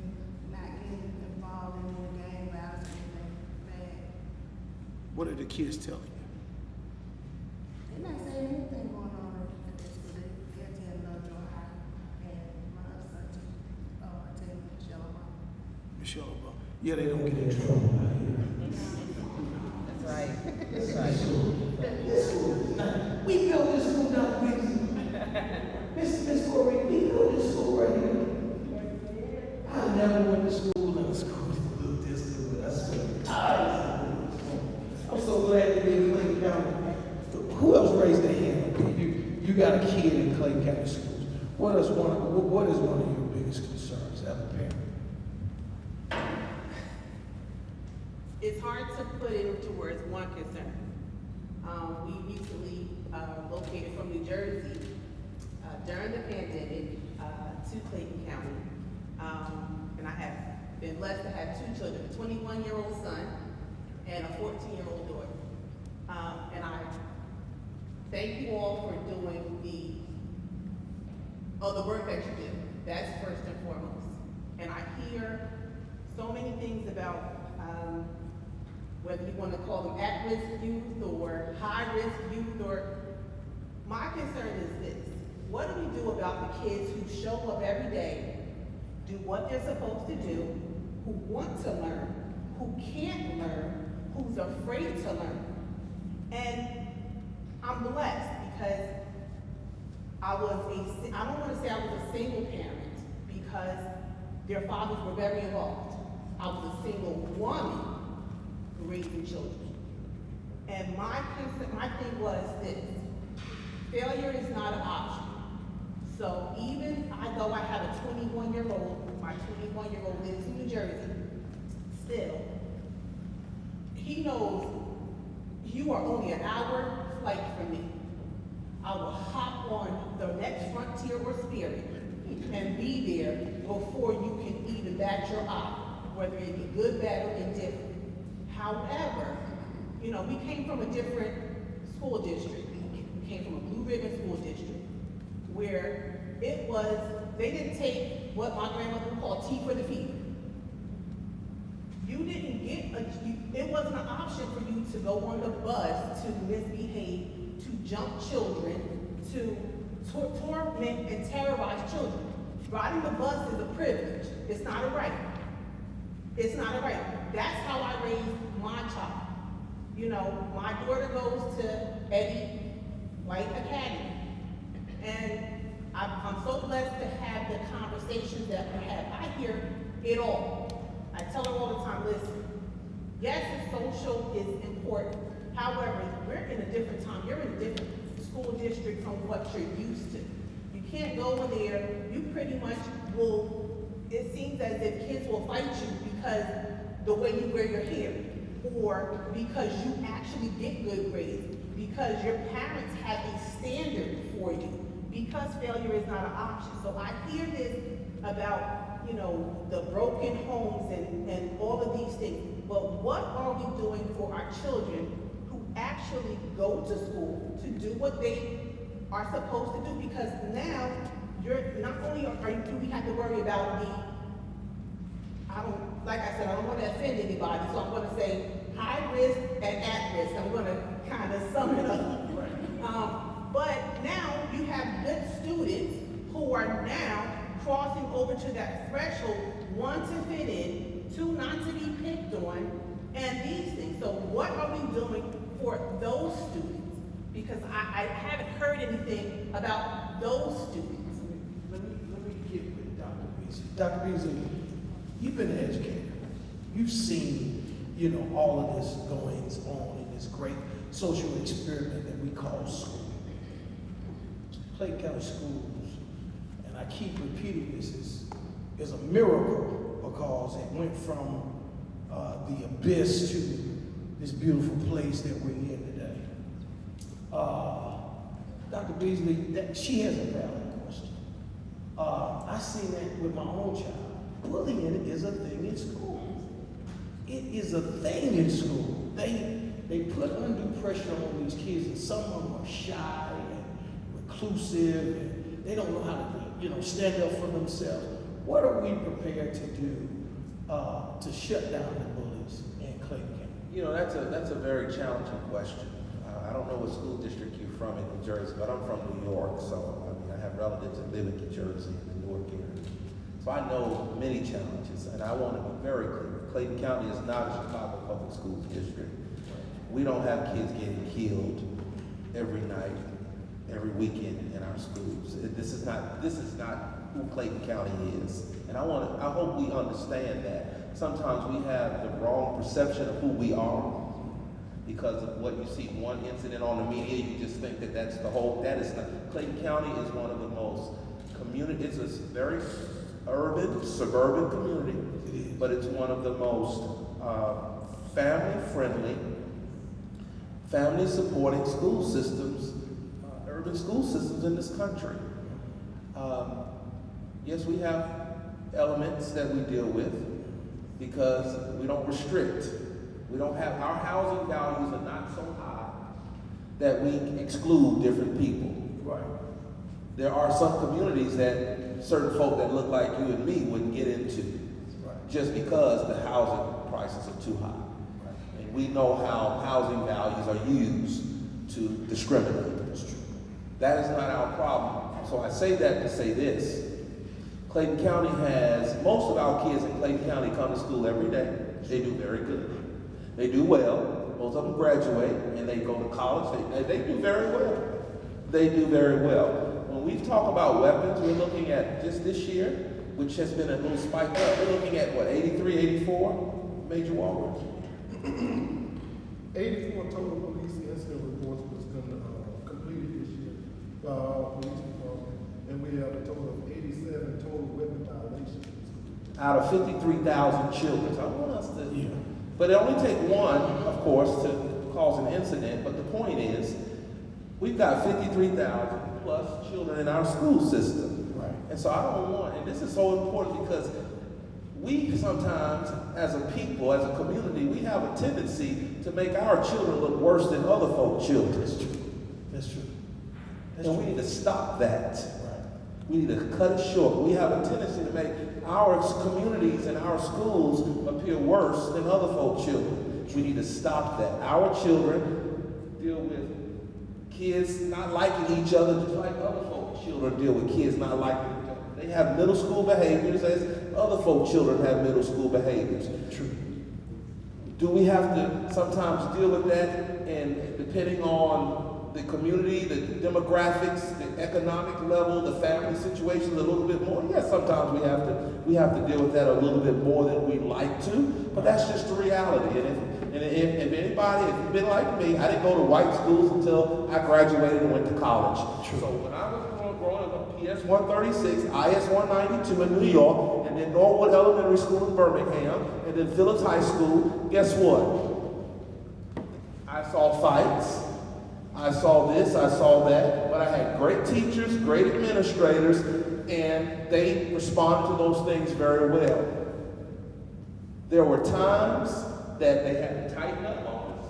not getting involved in any gang violence or anything bad. What are the kids telling you? They're not saying anything going on at this school. They're attending Jonesboro High, and my other son attending Michelle Obama. Yeah, they don't get in trouble out here. That's right. That's right. We built this school down here. Miss Corey, we built this school right here. I never went to school in a school that looked this good. I swear. Clayton County Schools, what is one of your biggest concerns as a parent? It's hard to put it into words, one concern. We recently located from New Jersey during the pandemic to Clayton County. And I have been blessed to have two children, a 21-year-old son and a 14-year-old daughter. And I thank you all for doing the work that you do. That's first and foremost. And I hear so many things about whether you want to call them at-risk youth or high-risk youth, or my concern is this: what do we do about the kids who show up every day, do what they're supposed to do, who want to learn, who can't learn, who's afraid to learn? And I'm blessed because I don't want to say I was a single parent because their fathers were very involved. I was a single woman raising children. And my thing was this: failure is not an option. So even though I have a 21-year-old, my 21-year-old lives in New Jersey, still, he knows you are only an hour flight from me. I will hop on the next Frontier or Spirit and be there before you can even bat your eye, whether it be good, bad, or indifferent. However, we came from a different school district. We came from a blue ribbon school district where they didn't take what my grandmother would call tea for the fever. You didn't it wasn't an option for you to go on the bus to misbehave, to jump children, to torment and terrorize children. Riding the bus is a privilege. It's not a right. It's not a right. That's how I raised my child. My daughter goes to Eddie White Academy. And I'm so blessed to have the conversations that we have. I hear it all. I tell her all the time, listen, yes, social is important. However, we're in a different time. You're in a different school district from what you're used to. You can't go in there, you pretty much it seems as if kids will fight you because the way you wear your hair, or because you actually get good grades, because your parents have a standard for you, because failure is not an option. So I hear this about, the broken homes and all of these things, but what are we doing for our children who actually go to school to do what they are supposed to do? Because now, not only do we have to worry about like I said, I don't want to offend anybody, so I'm going to say high risk and at risk. I'm going to kind of sum it up. But now you have good students who are now crossing over to that threshold, one, to fit in, two, not to be picked on, and these things. So what are we doing for those students? Because I haven't heard anything about those students. Let me get with Dr. Beasley. Dr. Beasley, you've been an educator. You've seen, all of this goings on in this great social experiment that we call school. Clayton County Schools, and I keep repeating this, is a miracle because it went from the abyss to this beautiful place that we're in today. Dr. Beasley, she has a valid question. I seen that with my own child. Bullying is a thing in school. It is a thing in school. They put undue pressure on these kids, and some of them are shy and reclusive, and they don't know how to, stand up for themselves. What are we prepared to do to shut down the bullies in Clayton County? That's a very challenging question. I don't know what school district you're from in New Jersey, but I'm from New York, so I have relatives that live in New Jersey in the Newark area. So I know many challenges, and I want to be very clear. Clayton County is not a Chicago Public Schools district. We don't have kids getting killed every night, every weekend in our schools. This is not who Clayton County is, and I hope we understand that. Sometimes we have the wrong perception of who we are, because of what you see one incident on the media, you just think that that's the whole, that is not. Clayton County is one of the most it's a very urban, suburban community, but it's one of the most family-friendly, family-supporting school systems, urban school systems in this country. Yes, we have elements that we deal with because we don't restrict. We don't have, our housing values are not so high that we exclude different people. Right. There are some communities that certain folk that look like you and me wouldn't get into, just because the housing prices are too high. And we know how housing values are used to discriminate. That is not our problem. So I say that to say this. Clayton County has, most of our kids in Clayton County come to school every day. They do very good. They do well. Most of them graduate and they go to college. They do very well. They do very well. When we talk about weapons, we're looking at just this year, which has been a little spike up. We're looking at what, 83, 84 Major Walker? 84 total police incident reports was completed this year by our police department, and we have a total of 87 total weapon violations. Out of 53,000 children. So I want us to, but it only takes one, of course, to cause an incident, but the point is, we've got 53,000 plus children in our school system. Right. And so I don't want, and this is so important because we sometimes, as a people, as a community, we have a tendency to make our children look worse than other folks' children. That's true. That's true. That's and true. we need to stop that. Right. We need to cut it short. We have a tendency to make our communities and our schools appear worse than other folks' children. We need to stop that. Our children deal with kids not liking each other just like other folks' children deal with kids not liking each other. They have middle school behaviors as other folks' children have middle school behaviors. True. Do we have to sometimes deal with that? And depending on the community, the demographics, the economic level, the family situations a little bit more? Yes, sometimes we have to deal with that a little bit more than we'd like to, but that's just the reality. And if anybody, if you've been like me, I didn't go to white schools until I graduated and went to college. True. So when I was growing up, PS 136, IS 192 in New York, and then Norwood Elementary School in Birmingham, and then Phillips High School, guess what? I saw fights, I saw this, I saw that, but I had great teachers, great administrators, and they responded to those things very well. There were times that they had to tighten up on us.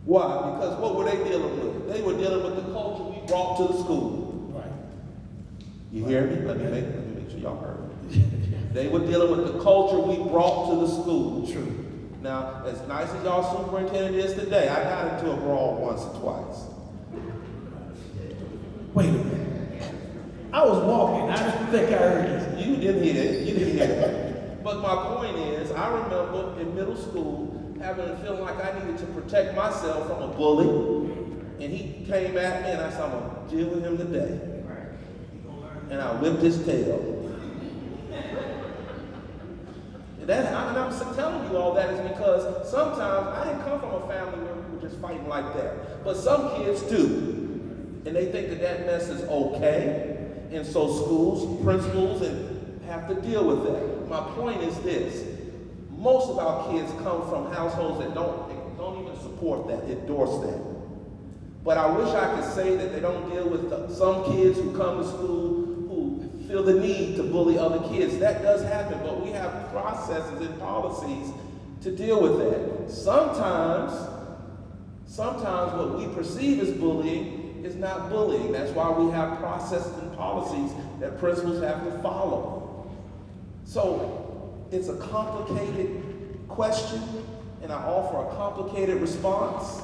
Why? Because what were they dealing with? They were dealing with the culture we brought to the school. Right. You hear me? Let me make sure y'all heard me. They were dealing with the culture we brought to the school. True. Now, as nice as y'all superintendent is today, I got into a brawl once or twice. Wait a minute. I was walking. I didn't think I heard it. You didn't hear it. You didn't hear it. But my point is, I remember in middle school having a feeling like I needed to protect myself from a bully. And he came at me and I said, I'm going to deal with him today. And I whipped his tail. And I'm telling you all that is because sometimes I didn't come from a family where we were just fighting like that. But some kids do. And they think that mess is okay. And so schools, principals, and have to deal with that. My point is this. Most of our kids come from households that don't even support that, endorse that. But I wish I could say that they don't deal with some kids who come to school who feel the need to bully other kids. That does happen, but we have processes and policies to deal with that. Sometimes what we perceive as bullying is not bullying. That's why we have processes and policies that principals have to follow. So it's a complicated question, and I offer a complicated response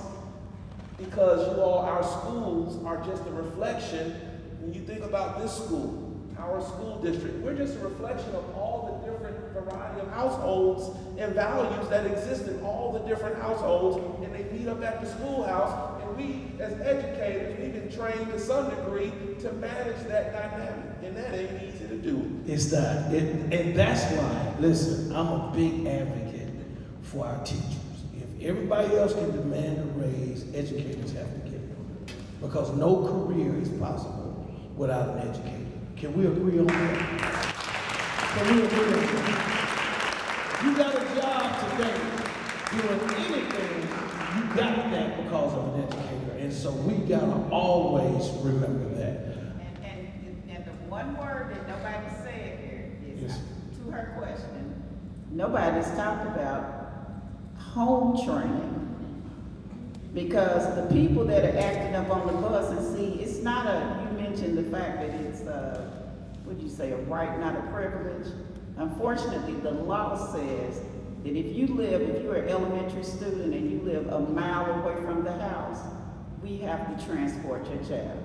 because our schools are just a reflection. When you think about this school, our school district, we're just a reflection of all the different variety of households and values that exist in all the different households, and they meet up at the schoolhouse, and we, as educators, we've been trained to some degree to manage that dynamic, and that ain't easy to do. It's not. And that's why, listen, I'm a big advocate for our teachers. If Everybody else can demand a raise, educators have to get one. Because no career is possible without an educator. Can we agree on that? Can we agree on that? You got a job today doing anything, you got that because of an educator. And so we gotta always remember that. And the one word that nobody said here is, Yes. to her question, nobody's talked about home training. Because the people that are acting up on the bus, and see, it's not you mentioned the fact that it's, what'd you say, a right, not a privilege. Unfortunately, the law says that if you're an elementary student and you live a mile away from the house, we have to transport your child.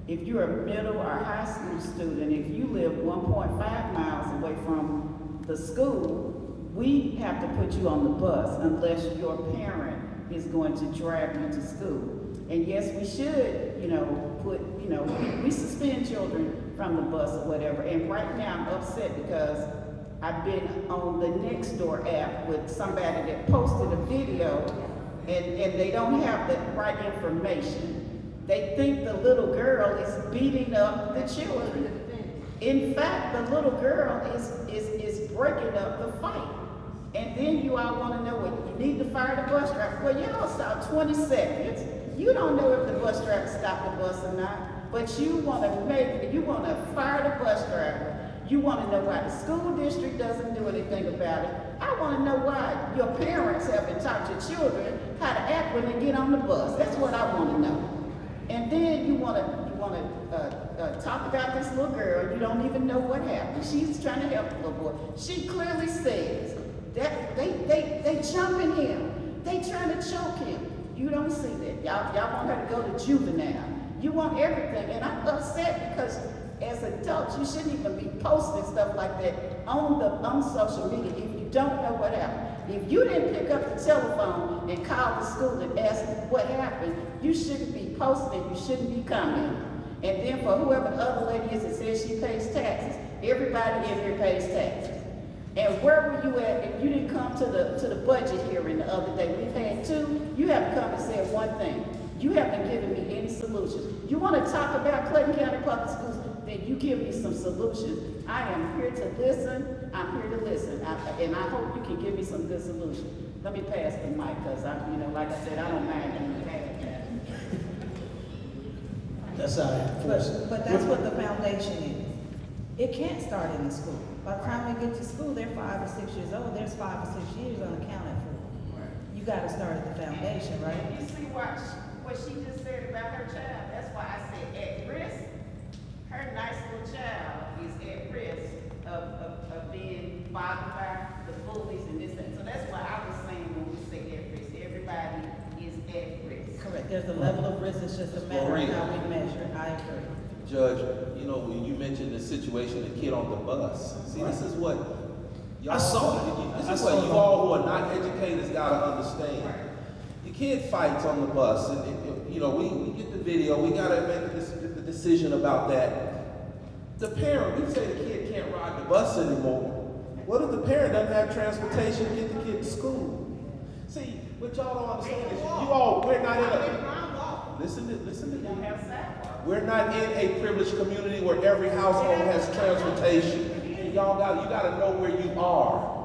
If you're a middle or high school student, if you live 1.5 miles away from the school, we have to put you on the bus unless your parent is going to drag you to school. And yes, we should, we suspend children from the bus or whatever. And right now I'm upset because I've been on the Nextdoor app with somebody that posted a video and they don't have the right information. They think the little girl is beating up the children. In fact, the little girl is breaking up the fight. And then you all want to know what you need to fire the bus driver. Well, y'all saw 20 seconds. You don't know if the bus driver stopped the bus or not, but you want to fire the bus driver. You want to know why the school district doesn't do anything about it. I want to know why your parents haven't taught your children how to act when they get on the bus. That's what I want to know. And then you want to talk about this little girl. You don't even know what happened. She's trying to help the little boy. She clearly says that they jumping him. They trying to choke him. You don't see that. Y'all want her to go to Juvenile. You want everything. And I'm upset because as adults, you shouldn't even be posting stuff like that on social media if you don't know what happened. If you didn't pick up the telephone and call the school and ask what happened, you shouldn't be posting it, you shouldn't be commenting. And then for whoever the other lady is that says she pays taxes, everybody in here pays taxes. And where were you at if you didn't come to the budget hearing the other day? We've had two. You haven't come and said one thing. You haven't given me any solutions. You want to talk about Clayton County Public Schools? Then you give me some solutions. I am here to listen. I'm here to listen. And I hope you can give me some good solutions. Let me pass the mic because like I said, I don't mind being bad. That's how I enforce it. But that's what the foundation is. It can't start in the school. By the time they get to school, they're 5 or 6 years old. There's 5 or 6 years unaccounted for. You got to start at the foundation, right? You see what she just said about her child? That's why I said at risk. Her nice little child is at risk of being bothered by the bullies and this and so that's why I was saying when we say at risk, everybody is at risk. Correct. There's a level of risk. It's just a matter of how we measure it. I agree. Judge, when you mentioned the situation, the kid on the bus. See, this is what y'all. I saw it. This is what you all who are not educators gotta understand. The kid fights on the bus, and we get the video. We gotta make the decision about that. The parent, we say the kid can't ride the bus anymore. What if the parent doesn't have transportation to get the kid to school? See, what y'all don't understand is we're not in a. Listen to me. We're not in a privileged community where every household has transportation. And you gotta know where you are.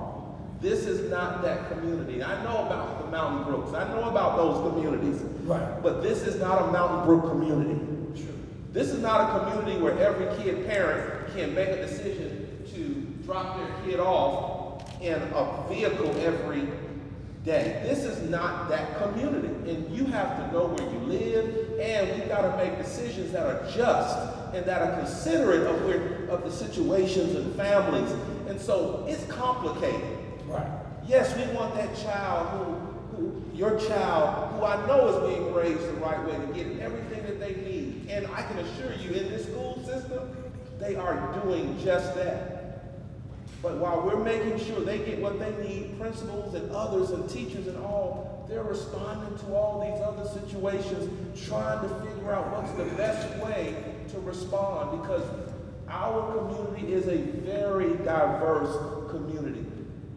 This is not that community. I know about the Mountain Brooks. I know about those communities. Right. But this is not a Mountain Brook community. True. This is not a community where every parent can make a decision to drop their kid off in a vehicle every day. This is not that community. And you have to know where you live, and we've got to make decisions that are just and that are considerate of the situations and families. And so it's complicated. Right. Yes, we want that child your child, who I know is being raised the right way, to get everything that they need. And I can assure you, in this school system, they are doing just that. But while we're making sure they get what they need, principals and others and teachers and all, they're responding to all these other situations, trying to figure out what's the best way to respond, because our community is a very diverse community.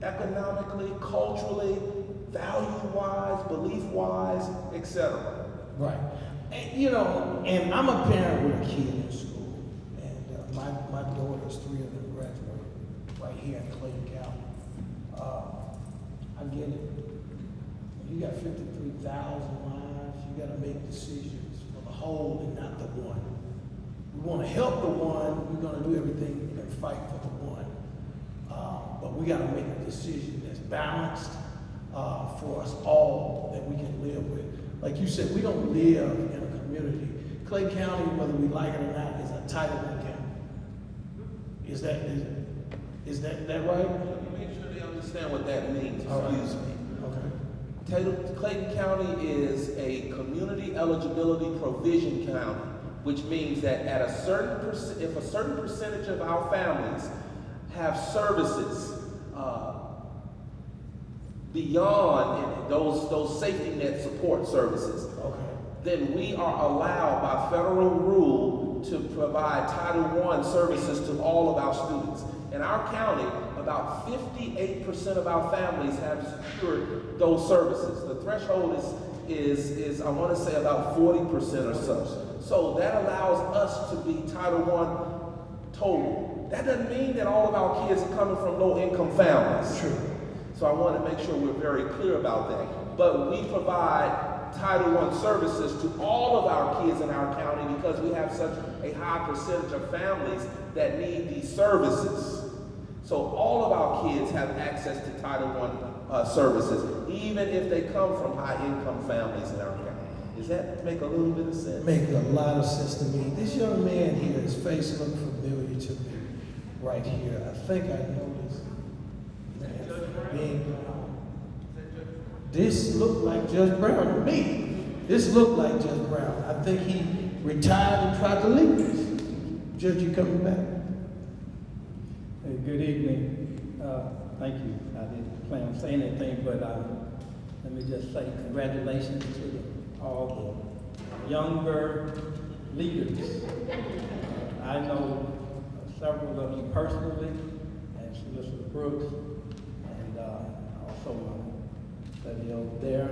Economically, culturally, value-wise, belief-wise, etc. Right. And, you know, and I'm a parent with a kid in school, and my daughters, 3 of them graduated right here in Clayton County. I get it. You got 53,000 lives. You got to make decisions for the whole and not the one. We want to help the one. We're going to do everything and fight for the one. But we got to make a decision that's balanced for us all that we can live with. Like you said, we don't live in a community. Clay County, whether we like it or not, is a Title I county. Is that right? Let me make sure they understand what that means. All Excuse right. me. Okay. Clayton County is a community eligibility provision county, which means that at a certain if a certain percentage of our families have services beyond those safety net support services, then we are allowed by federal rule to provide Title I services to all of our students. In our county, about 58% of our families have secured those services. The threshold is I want to say about 40% or so. So that allows us to be Title I total. That doesn't mean that all of our kids are coming from low-income families. True. So I want to make sure we're very clear about that. But we provide Title I services to all of our kids in our county because we have such a high percentage of families that need these services. So all of our kids have access to Title I services, even if they come from high-income families in our county. Does that make a little bit of sense? Make a lot of sense to me. This young man here, his face looked familiar to me right here. I think I know this man. This looked like Judge Brown to me. This looked like Judge Brown. I think he retired and tried to leave this. Judge, you coming back? Hey, good evening. Thank you. I didn't plan on saying anything, but let me just say congratulations to all the younger leaders. I know several of you personally, and Solicitor Brooks, and also my study over there.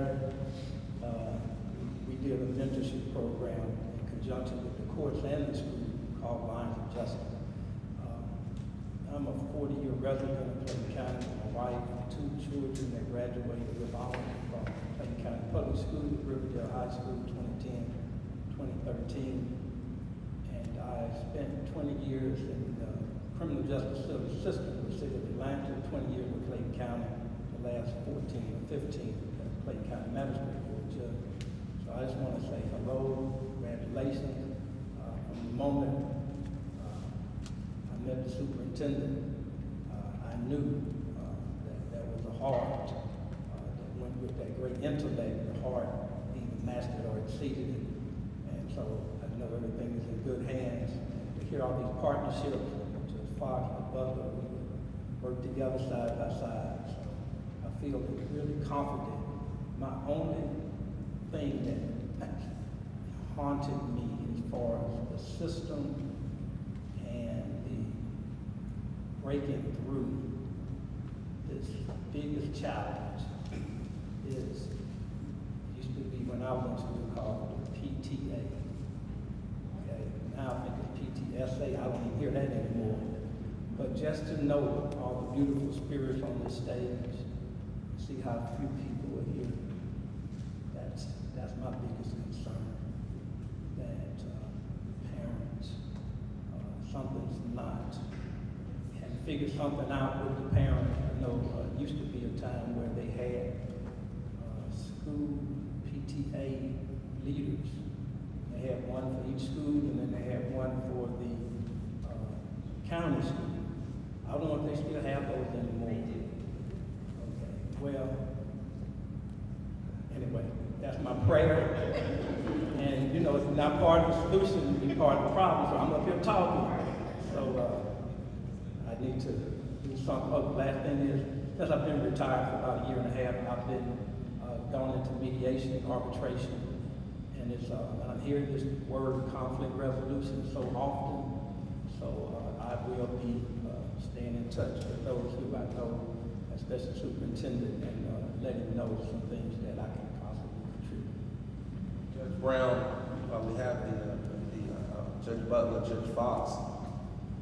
We did a mentorship program in conjunction with the courts and the school called Lines of Justice. I'm a 40-year resident of Clayton County. My wife and 2 children that graduated with honors from Clayton County Public Schools, Riverdale High School, 2010, 2013. And I spent 20 years in the criminal justice system with the city of Atlanta, 20 years with Clayton County, the last 14 or 15 as Clayton County Magistrate Court Judge. So I just want to say hello, congratulations. From the moment I met the superintendent, I knew that there was a heart that went with that great intellect. The heart either mastered or exceeded it. And so I know everything is in good hands. And to hear all these partnerships, just far above it, we work together side by side. So I feel really confident. My only thing that haunted me as far as the system and the breaking through this biggest challenge is, used to be when I went to school called the PTA. Okay, now I think it's PTSA. I don't even hear that anymore. But just to know all the beautiful spirits on this stage, see how few people are here, that's my biggest concern. That parents, something's not, and figure something out with the parent. I know it used to be a time where they had school PTA leaders. They had one for each school, and then they had one for the county school. I don't know if they still have those anymore. Okay, well, anyway, that's my prayer. And you know, if you're not part of the solution, you're part of the problem. So I'm up here talking. So I need to do something. Oh, the last thing is, since I've been retired for about a year and a half, I've been gone into mediation, arbitration, and it's I'm hearing this word conflict resolution so often. So I will be staying in touch with those who I know especially superintendent, and let him know some things that I can possibly contribute. Judge Brown, we have Judge Butler, Judge Fox.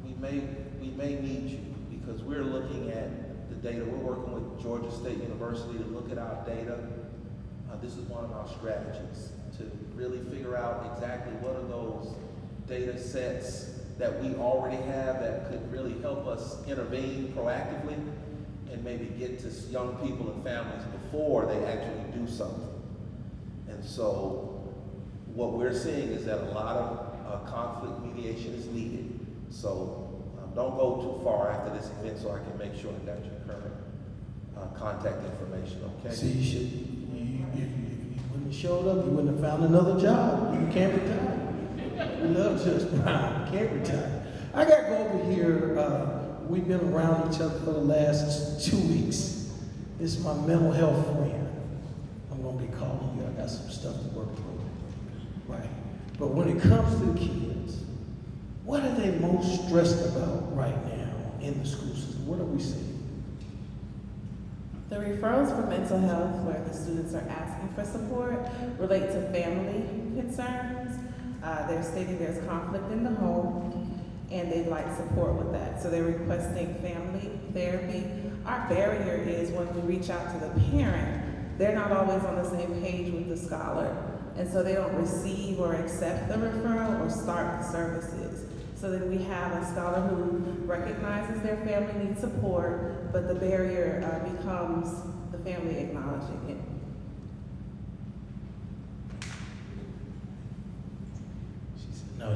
We may need you because we're looking at the data. We're working with Georgia State University to look at our data. This is one of our strategies to really figure out exactly what are those data sets that we already have that could really help us intervene proactively and maybe get to young people and families before they actually do something. And so what we're seeing is that a lot of conflict mediation is needed. So don't go too far after this event so I can make sure I got your current contact information, okay? See, if you wouldn't have showed up, you wouldn't have found another job. You can't retire. We love Judge Brown. You can't retire. I got to go over here. We've been around each other for the last 2 weeks. This is my mental health friend. I'm going to be calling you. I got some stuff to work through. Right. But when it comes to the kids, what are they most stressed about right now in the school system? What are we seeing? The referrals for mental health where the students are asking for support relate to family concerns. They're stating there's conflict in the home and they'd like support with that. So they're requesting family therapy. Our barrier is when we reach out to the parent, they're not always on the same page with the scholar. And so they don't receive or accept the referral or start the services. So then we have a scholar who recognizes their family needs support, but the barrier becomes the family acknowledging it. She said, no,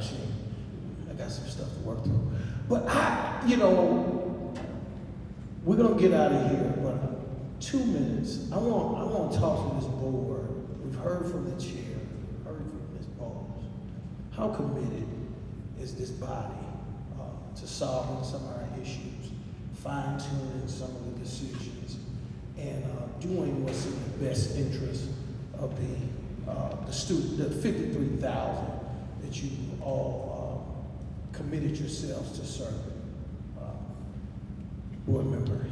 I got some stuff to work through. But we're gonna get out of here, but 2 minutes, I want to talk to this board. We've heard from the chair, heard from Ms. Bowles. How committed is this body to solving some of our issues, fine-tuning some of the decisions, and doing what's in the best interest of the student, the 53,000 that you all committed yourselves to serve. Board member.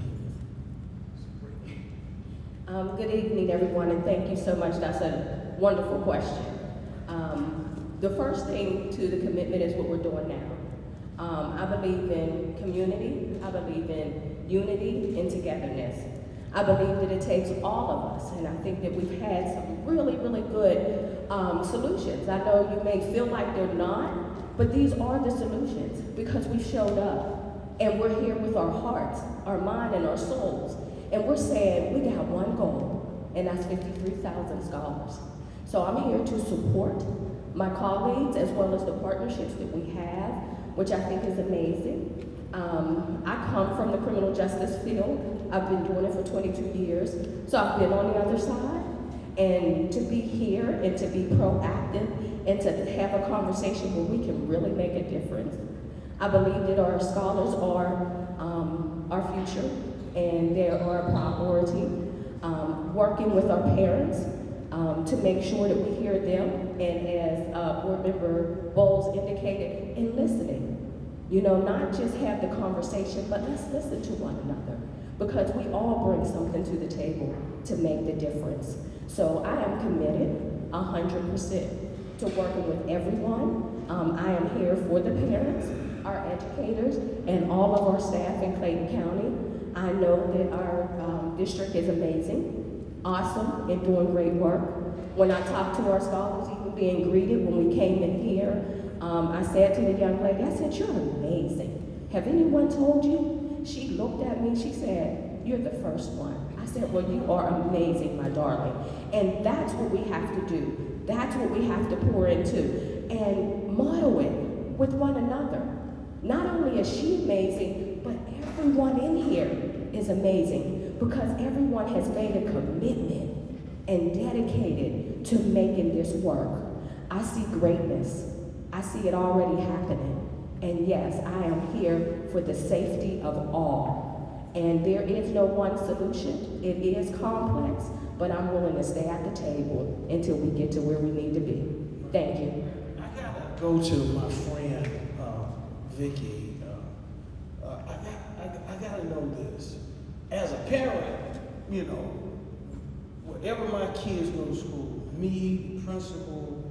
Good evening, everyone, and thank you so much. That's a wonderful question. The first thing to the commitment is what we're doing now. I believe in community. I believe in unity and togetherness. I believe that it takes all of us, and I think that we've had some really, really good solutions. I know you may feel like they're not, but these are the solutions because we showed up, and we're here with our hearts, our mind, and our souls. And we're saying we got one goal, and that's 53,000 scholars. So I'm here to support my colleagues as well as the partnerships that we have, which I think is amazing. I come from the criminal justice field. I've been doing it for 22 years. So I've been on the other side. And to be here and to be proactive and to have a conversation where we can really make a difference. I believe that our scholars are our future, and they are a priority. Working with our parents to make sure that we hear them, and as Board Member Bowles indicated, in listening. Not just have the conversation, but let's listen to one another, because we all bring something to the table to make the difference. So I am committed 100% to working with everyone. I am here for the parents, our educators, and all of our staff in Clayton County. I know that our district is amazing, awesome, and doing great work. When I talk to our scholars, even being greeted when we came in here, I said to the young lady, I said, you're amazing. Have anyone told you? She looked at me, she said, you're the first one. I said, well, you are amazing, my darling. And that's what we have to do. That's what we have to pour into and model it with one another. Not only is she amazing, but everyone in here is amazing because everyone has made a commitment and dedicated to making this work. I see greatness. I see it already happening. And yes, I am here for the safety of all. And there is no one solution. It is complex, but I'm willing to stay at the table until we get to where we need to be. Thank you. I gotta go to my friend, Vicky. I gotta know this. as a parent, you know, wherever my kids go to school, me, the principal,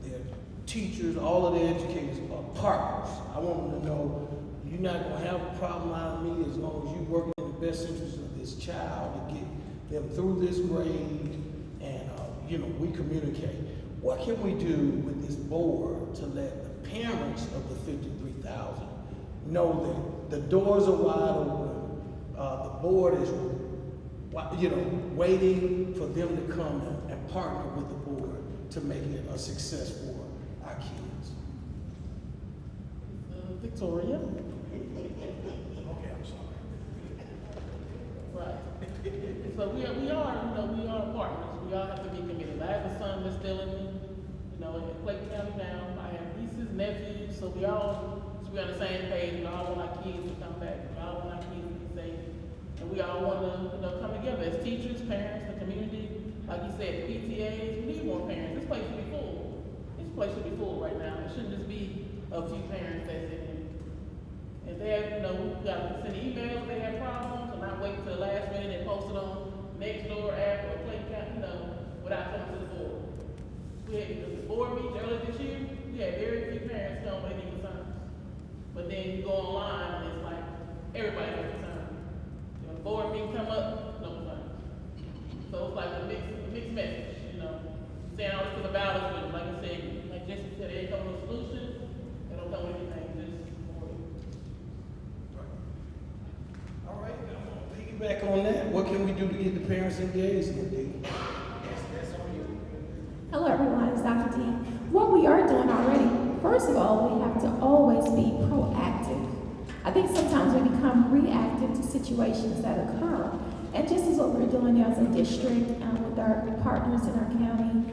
their teachers, all of the educators are partners. I want them to know you're not going to have a problem out of me as long as you work in the best interest of this child to get them through this grade, and you know, we communicate. What can we do with this board to let the parents of the 53,000 know that the doors are wide open? The board is, you know, waiting for them to come and partner with the board to make it a success for our kids. Victoria. Okay, I'm sorry. Right. So we are, you know, we are partners. We all have to be committed. I have a son that's still in, you know, in Clayton County now. I have nieces, nephews, so we all should be on the same page. We all want our kids to come back. We all want our kids to be safe. And we all want to, you know, come together as teachers, parents, the community. Like you said, PTAs, we need more parents. This place should be full. This place should be full right now. It shouldn't just be a few parents that's in here. If they have, you know, we got to send emails, they have problems, and not wait till the last minute and post it on Nextdoor app or Clayton County, you know, without coming to the board. We had the board meeting earlier this year, we had very few parents come with any concerns. But then you go online and it's like, everybody has concerns. You know, board meeting come up, no concerns. So it's like a mixed message, you know. Saying all this to the balance, but like I said, like Jesse said, they ain't come with a solution, they don't come with anything, just for it. All right, I'm gonna piggyback on that. What can we do to get the parents engaged in, Dee? That's on you. Hello everyone, it's Dr. D. What we are doing already, first of all, we have to always be proactive. I think sometimes we become reactive to situations that occur. And just as what we're doing as a district with our partners in our county,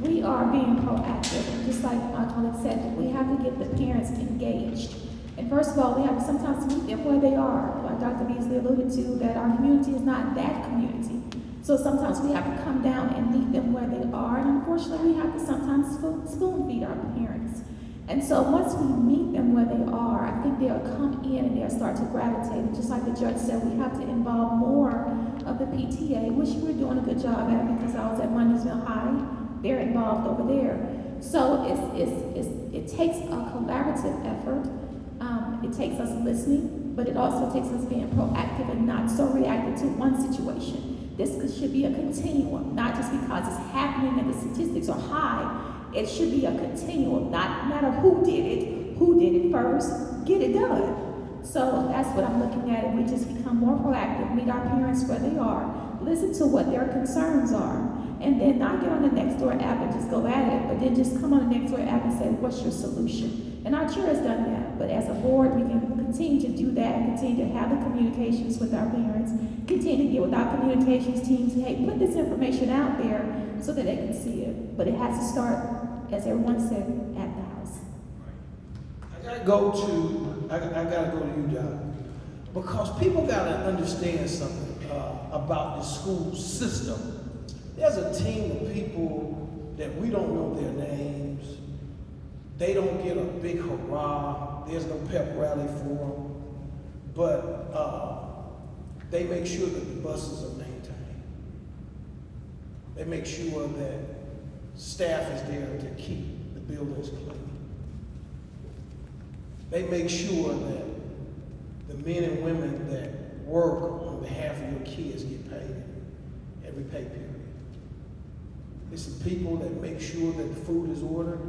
we are being proactive. And just like my colleague said, we have to get the parents engaged. And first of all, we have to sometimes meet them where they are. Like Dr. Beasley alluded to, that our community is not that community. So sometimes we have to come down and meet them where they are. And unfortunately, we have to sometimes spoon feed our parents. And so once we meet them where they are, I think they'll come in and they'll start to gravitate. And just like the judge said, we have to involve more of the PTA, which we're doing a good job at because I was at Mundiesville High. They're involved over there. So it takes a collaborative effort. It takes us listening, but it also takes us being proactive and not so reactive to one situation. This should be a continuum, not just because it's happening and the statistics are high. It should be a continuum, not matter who did it first, get it done. So that's what I'm looking at, and we just become more proactive, meet our parents where they are, listen to what their concerns are, and then not get on the Nextdoor app and just go at it, but then just come on the Nextdoor app and say, what's your solution? And our chair has done that, but as a board, we can continue to do that and continue to have the communications with our parents, continue to get with our communications team, say, hey, put this information out there so that they can see it. But it has to start, as everyone said, at the house. I gotta go to you, Doc, because people gotta understand something about the school system. There's a team of people that we don't know their names. They don't get a big hurrah. There's no pep rally for them. But they make sure that the buses are maintained. They make sure that staff is there to keep the buildings clean. They make sure that the men and women that work on behalf of your kids get paid every pay period. It's the people that make sure that the food is ordered,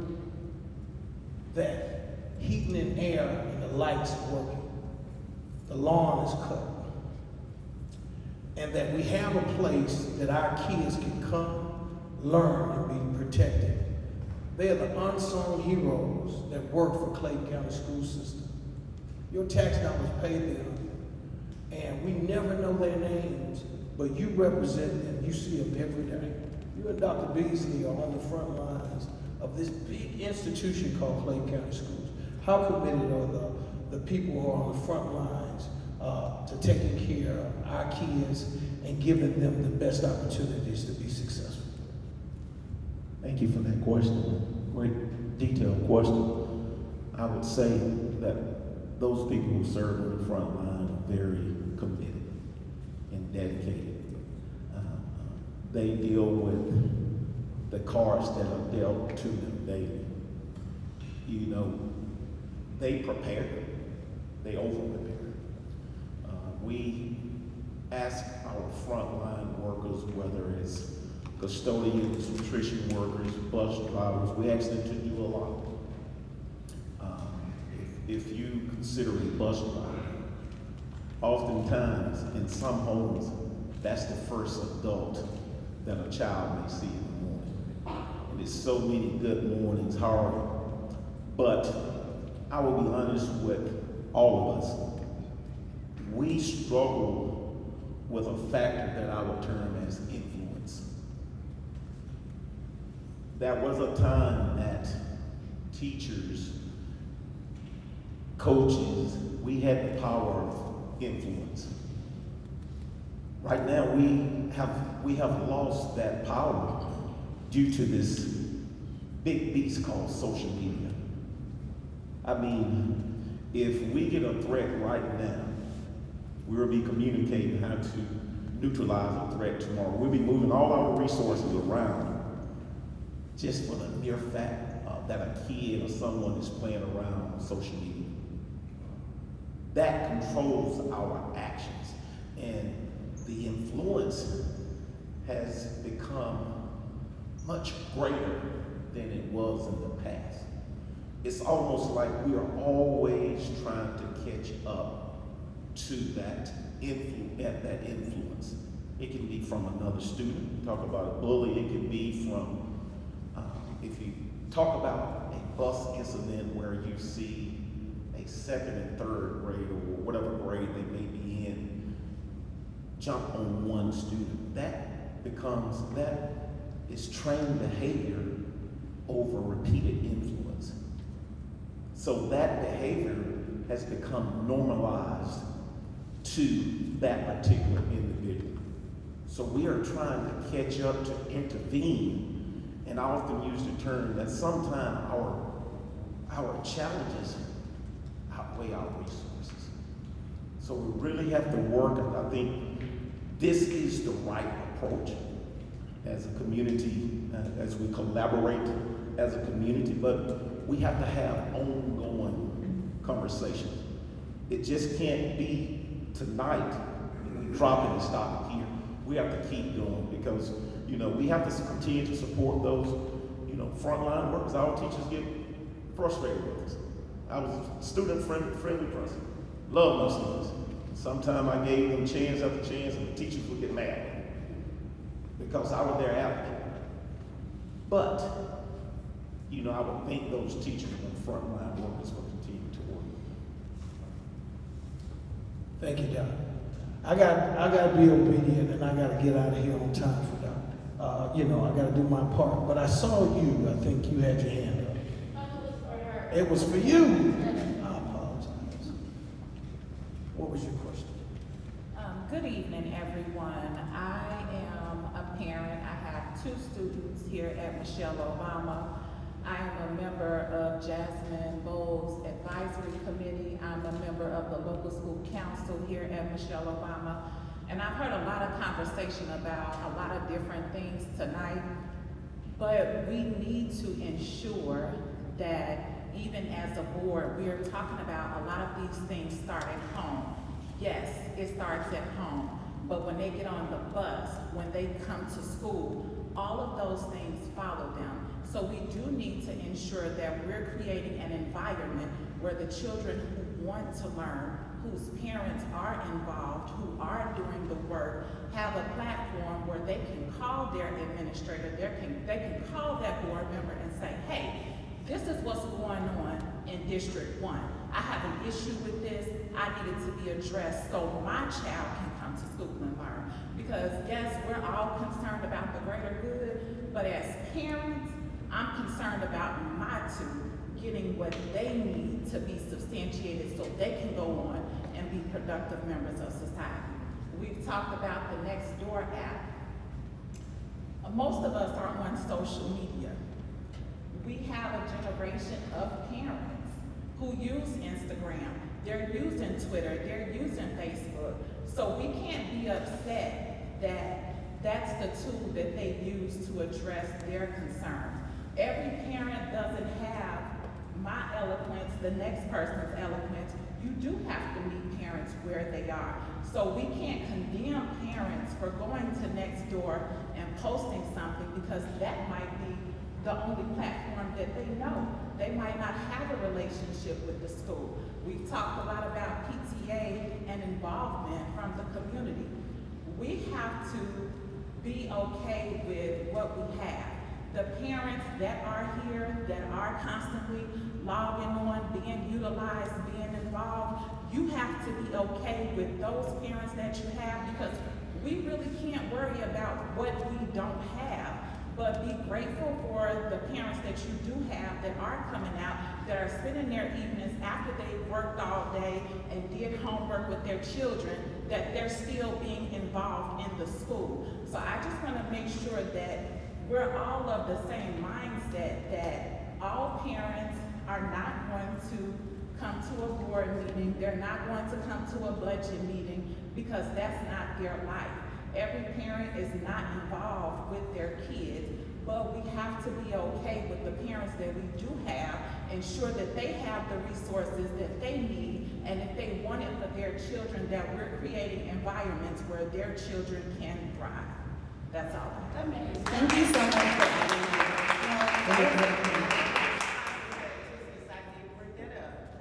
that heating and air and the lights are working, the lawn is cut, and that we have a place that our kids can come, learn, and be protected. They are the unsung heroes that work for Clayton County School System. Your tax dollars pay them, and we never know their names, but you represent them. You see them every day. You and Dr. Beasley are on the front lines of this big institution called Clayton County Schools. How committed are the people who are on the front lines to taking care of our kids and giving them the best opportunities to be successful? Thank you for that question. Great detailed question. I would say that those people who serve on the front line are very committed. and dedicated. They deal with the cards that are dealt to them daily. You know, they prepare, they over-prepare. We ask our frontline workers, whether it's custodians, nutrition workers, bus drivers, we ask them to do a lot. If you consider a bus driver, oftentimes in some homes, that's the first adult that a child may see in the morning. And there's so many good mornings, how are you? But I will be honest with all of us. We struggle with a factor that I would term as influence. There was a time that teachers, coaches, we had the power of influence. Right now, we have lost that power due to this big beast called social media. I mean, if we get a threat right now, we will be communicating how to neutralize a threat tomorrow. We'll be moving all our resources around just for the mere fact that a kid or someone is playing around on social media. That controls our actions, and the influence has become much greater than it was in the past. It's almost like we are always trying to catch up to that influence. It can be from another student. Talk about a bully. It can be from, if you talk about a bus incident where you see a second and third grade or whatever grade they may be in, jump on one student. That is trained behavior over repeated influence. So that behavior has become normalized to that particular individual. So we are trying to catch up, to intervene, and I often use the term that sometimes our challenges outweigh our resources. So we really have to work, and I think this is the right approach as a community, as we collaborate as a community, but we have to have ongoing conversations. It just can't be tonight, we drop it and stop it here. We have to keep going because, you know, we have to continue to support those, you know, frontline workers. Our teachers get frustrated with us. I was a student-friendly person, love my students. Sometimes I gave them chance after chance and the teachers would get mad because I was their advocate. But, you know, I would thank those teachers and frontline workers for continuing to work. Thank you, Doc. I got to be obedient, and I got to get out of here on time for Doc. You know, I got to do my part. But I saw you. I think you had your hand up. It was for her. It was for you. I apologize. What was your question? Good evening, everyone. I am a parent. I have 2 students here at Michelle Obama. I am a member of Jasmine Bowles Advisory Committee. I'm a member of the local school council here at Michelle Obama. And I've heard a lot of conversation about a lot of different things tonight, but we need to ensure that even as a board, we are talking about a lot of these things start at home. Yes, it starts at home, but when they get on the bus, when they come to school, all of those things follow them. So we do need to ensure that we're creating an environment where the children who want to learn, whose parents are involved, who are doing the work, have a platform where they can call their administrator, they can call that board member and say, hey, this is what's going on in District 1. I have an issue with this. I need it to be addressed so my child can come to school and learn. Because yes, we're all concerned about the greater good, but as parents, I'm concerned about my 2 getting what they need to be substantiated so they can go on and be productive members of society. We've talked about the Nextdoor app. Most of us are on social media. We have a generation of parents who use Instagram. they're using Twitter, they're using Facebook. So we can't be upset that that's the tool that they use to address their concerns. Every parent doesn't have my eloquence, the next person's eloquence. You do have to meet parents where they are. So we can't condemn parents for going to Nextdoor and posting something because that might be the only platform that they know. They might not have a relationship with the school. We've talked a lot about PTA and involvement from the community. We have to be okay with what we have. The parents that are here, that are constantly logging on, being utilized, being involved, you have to be okay with those parents that you have because we really can't worry about what we don't have, but be grateful for the parents that you do have that are coming out, that are spending their evenings after they've worked all day and did homework with their children, that they're still being involved in the school. So I just want to make sure that we're all of the same mindset, that all parents are not going to come to a board meeting, they're not going to come to a budget meeting because that's not their life. Every parent is not involved with their kids, but we have to be okay with the parents that we do have, ensure that they have the resources that they need, and if they want it for their children, that we're creating environments where their children can thrive. That's all. Thank you so much for adding that.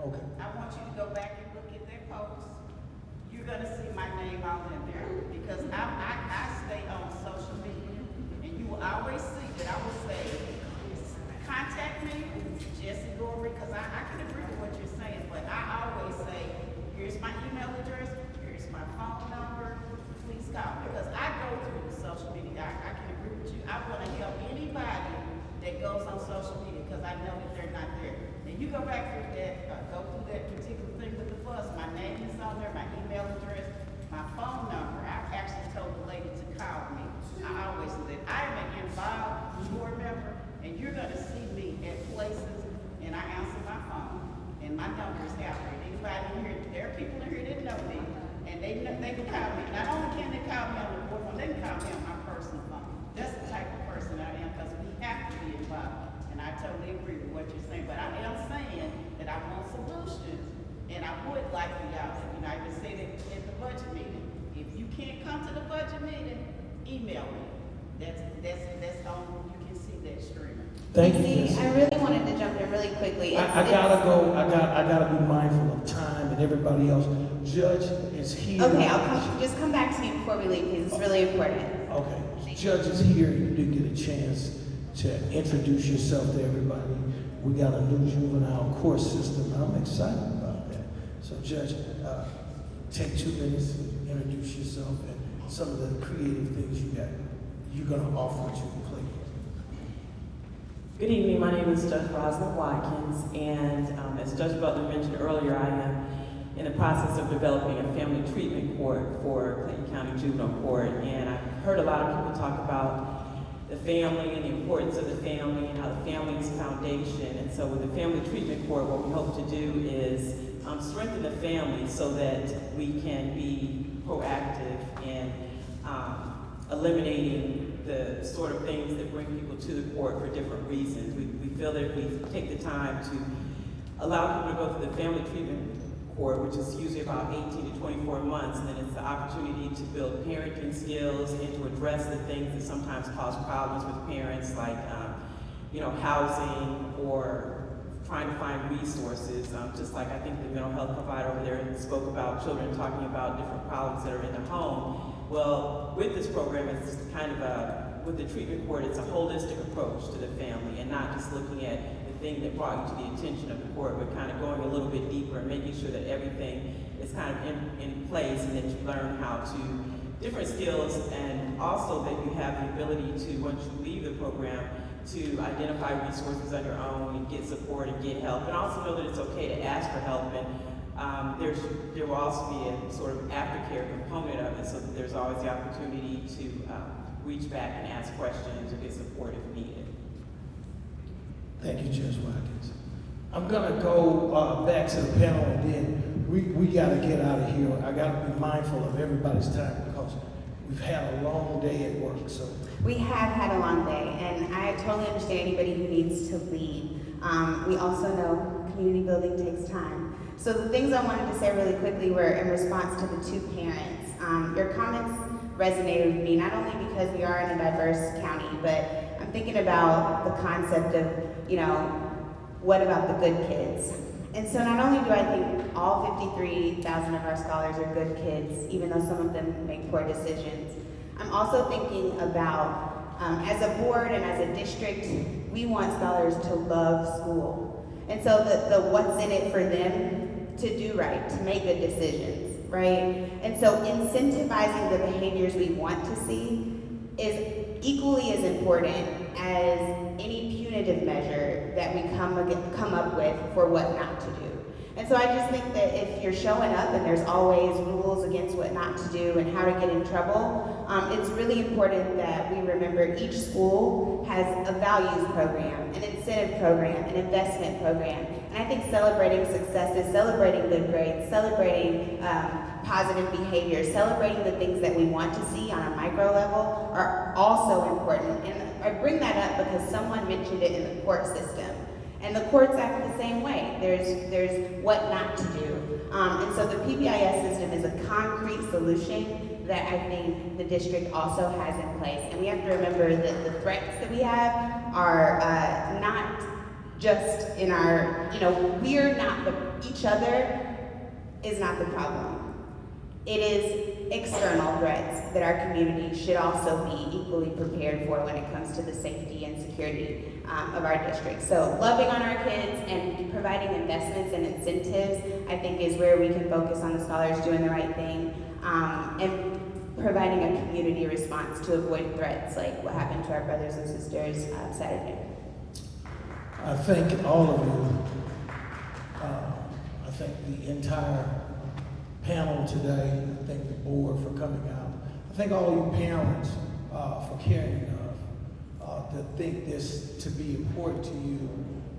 Okay. I want you to go back and look at their posts. You're gonna see my name all in there because I stay on social media, and you will always see that I will say, contact me, Jessie Gorey, because I can agree with what you're saying, but I always say, here's my email address, here's my phone number, please call, because I go through the social media. I can agree with you. I want to help anybody that goes on social media because I know that they're not there. And you go back through that, go through that particular thing with the bus. My name is on there, my email address, my phone number. I actually told the lady to call me. I always do that. I am an involved board member, and you're going to see me at places, and I answer my phone, and my number is out there. Anybody in here, there are people in here that know me, and they can call me. Not only can they call me on the board phone, they can call me on my personal phone. That's the type of person I am, because we have to be involved. And I totally agree with what you're saying, but I am saying that I want solutions, and I would like for y'all to, I even said it at the budget meeting. If you can't come to the budget meeting, email me. That's on, you can see that streaming. Thank you. See, I really wanted to jump in really quickly. I gotta go. I gotta be mindful of time and everybody else. Judge is here. Okay, just come back to me before we leave because it's really important. Okay, Judge is here. You did get a chance to introduce yourself to everybody. We got a new juvenile court system. I'm excited about that. So Judge, take 2 minutes to introduce yourself and some of the creative things you're gonna offer to the plate. Good evening, my name is Judge Rosalind Watkins, and as Judge Butler mentioned earlier, I am in the process of developing a family treatment court for Clayton County Juvenile Court, and I've heard a lot of people talk about the family and the importance of the family and how the family is foundation. And so with the family treatment court, what we hope to do is strengthen the family so that we can be proactive in eliminating the sort of things that bring people to the court for different reasons. We feel that if we take the time to allow people to go through the family treatment court, which is usually about 18 to 24 months, and then it's the opportunity to build parenting skills and to address the things that sometimes cause problems with parents, like housing or trying to find resources. Just like I think the mental health provider over there spoke about children talking about different problems that are in the home. Well, with this program, it's kind of with the treatment court, it's a holistic approach to the family and not just looking at the thing that brought you to the attention of the court, but kind of going a little bit deeper and making sure that everything is kind of in place and that you learn how to, different skills, and also that you have the ability to, once you leave the program, to identify resources on your own and get support and get help, and also know that it's okay to ask for help. And there will also be a sort of aftercare component of it, so that there's always the opportunity to reach back and ask questions or get support if needed. Thank you, Judge Watkins. I'm gonna go back to the panel and then we gotta get out of here. I gotta be mindful of everybody's time because we've had a long day at work, so. We have had a long day, and I totally understand anybody who needs to leave. We also know community building takes time. So the things I wanted to say really quickly were in response to the two parents. Your comments resonated with me, not only because we are in a diverse county, but I'm thinking about the concept of, you know, what about the good kids? And so not only do I think all 53,000 of our scholars are good kids, even though some of them make poor decisions, I'm also thinking about, as a board and as a district, we want scholars to love school. And so the what's in it for them to do right, to make good decisions, right? And so incentivizing the behaviors we want to see is equally as important as any punitive measure that we come up with for what not to do. And so I just think that if you're showing up and there's always rules against what not to do and how to get in trouble, it's really important that we remember each school has a values program, an incentive program, an investment program. And I think celebrating successes, celebrating good grades, celebrating positive behavior, celebrating the things that we want to see on a micro level are also important. And I bring that up because someone mentioned it in the court system. And the courts act the same way. There's what not to do. And so the PBIS system is a concrete solution that I think the district also has in place. And we have to remember that the threats that we have are not just in our, we're not each other is not the problem. It is external threats that our community should also be equally prepared for when it comes to the safety and security of our district. So loving on our kids and providing investments and incentives, I think, is where we can focus on the scholars doing the right thing and providing a community response to avoid threats like what happened to our brothers and sisters Saturday. I thank all of you. I thank the entire panel today. I thank the board for coming out. I thank all you parents for caring enough to think this to be important to you,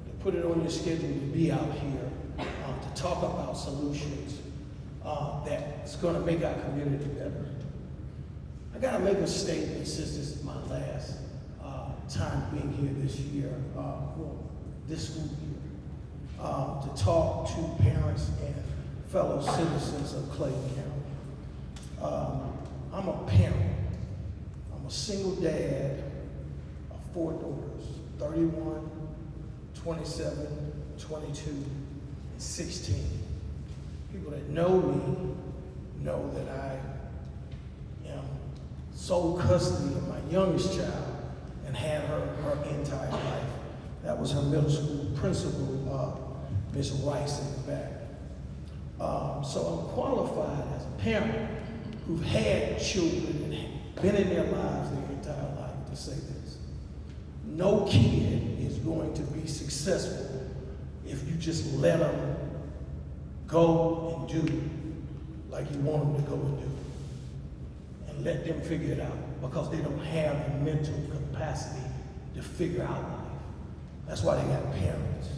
to put it on your schedule to be out here, to talk about solutions that's going to make our community better. I got to make a statement since this is my last time being here this year, this school year, to talk to parents and fellow citizens of Clayton County. I'm a parent. I'm a single dad of 4 daughters, 31, 27, 22, and 16. People that know me know that I am sole custody of my youngest child and had her entire life. That was her middle school principal, Ms. Rice in the back. So I'm qualified as a parent who've had children and been in their lives their entire life to say this. No kid is going to be successful if you just let them go and do like you want them to go and do. And let them figure it out because they don't have the mental capacity to figure out life. That's why they got parents,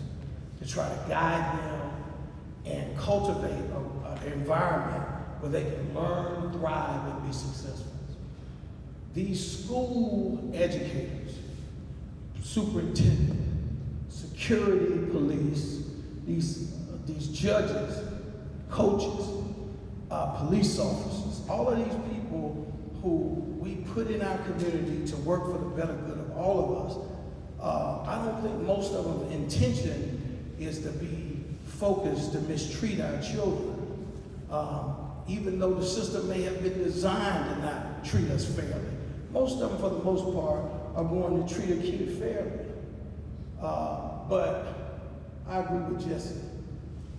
to try to guide them and cultivate an environment where they can learn, thrive, and be successful. These school educators, superintendent, security police, these judges, coaches, police officers, all of these people who we put in our community to work for the better good of all of us, I don't think most of them intention is to be focused to mistreat our children, even though the system may have been designed to not treat us fairly. Most of them, for the most part, are going to treat a kid fairly. But I agree with Jesse.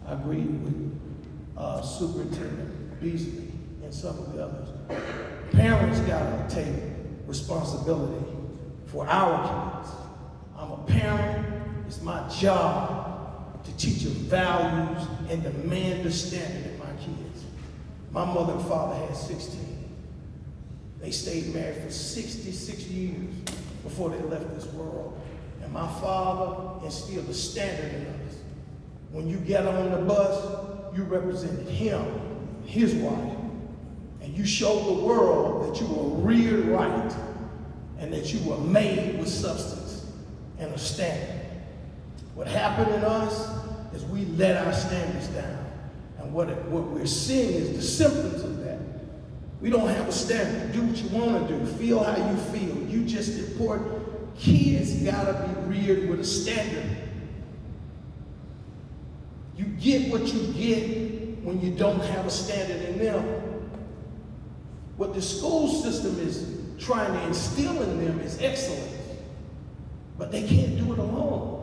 I agree with Superintendent Beasley and some of the others. Parents gotta take responsibility for our kids. I'm a parent, it's my job to teach them values and demand the standard of my kids. My mother and father had 16. They stayed married for 66 years before they left this world. And my father instilled a standard in us. When you get on the bus, you represented him, his wife, and you showed the world that you were reared right and that you were made with substance and a standard. What happened in us is we let our standards down. And what we're seeing is the symptoms of that. We don't have a standard. Do what you want to do. Feel how you feel. You just import. Kids gotta be reared with a standard. You get what you get when you don't have a standard in them. What the school system is trying to instill in them is excellence, but they can't do it alone.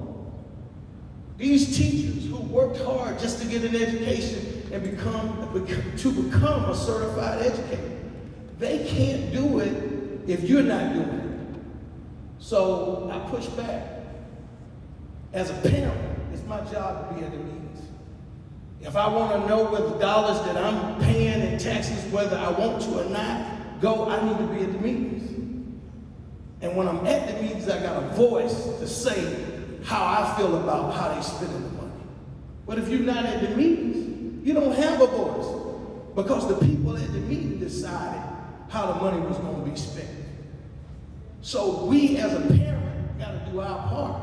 These teachers who worked hard just to get an education and become a certified educator, they can't do it if you're not doing it. So I push back. As a parent, it's my job to be at the meetings. If I want to know whether the dollars that I'm paying in taxes, whether I want to or not go, I need to be at the meetings. And when I'm at the meetings, I got a voice to say how I feel about how they spending the money. But if you're not at the meetings, you don't have a voice, because the people at the meeting decided how the money was going to be spent. So we as a parent got to do our part.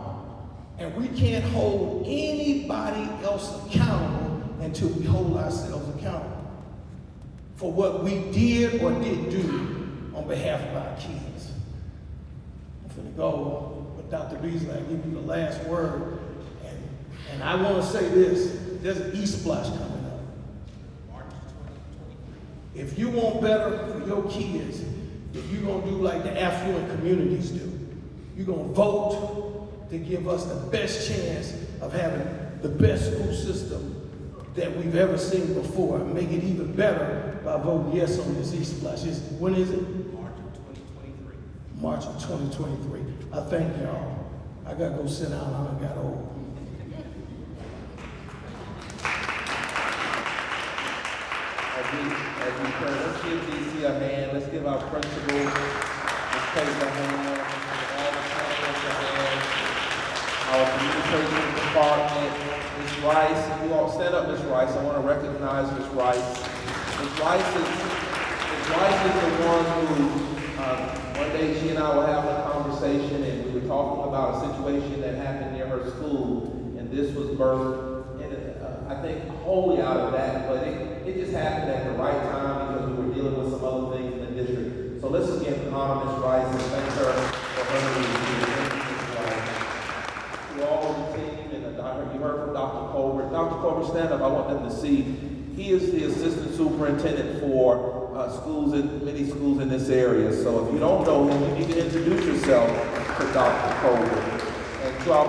And we can't hold anybody else accountable until we hold ourselves accountable for what we did or didn't do on behalf of our kids. I'm going to go with Dr. Beasley. I'll give you the last word. And I want to say this. There's an E-Splash coming up. March 2023. If you want better for your kids, then you're going to do like the affluent communities do. You're going to vote to give us the best chance of having the best school system that we've ever seen before, and make it even better by voting yes on this E-Splash. When is it? March of 2023. March of 2023. I thank y'all. I gotta go sit down. I done got old. As we pray, let's give Dee Cee a hand. Let's give our principal, Ms. Payton, a hand. All the parents a hand. Our communications department, Ms. Rice. You all stand up, Ms. Rice. I want to recognize Ms. Rice. Ms. Rice is the one who, one day she and I were having a conversation, and we were talking about a situation that happened near her school, and this was birthed, and I think wholly out of that, but it just happened at the right time because we were dealing with some other things in the district. So let's again honor Ms. Rice and thank her for her leadership. To all of the team, and you heard from Dr. Colbert. Dr. Colbert, stand up. I want them to see. He is the assistant superintendent for many schools in this area. So if you don't know him, you need to introduce yourself to Dr. Colbert. And to our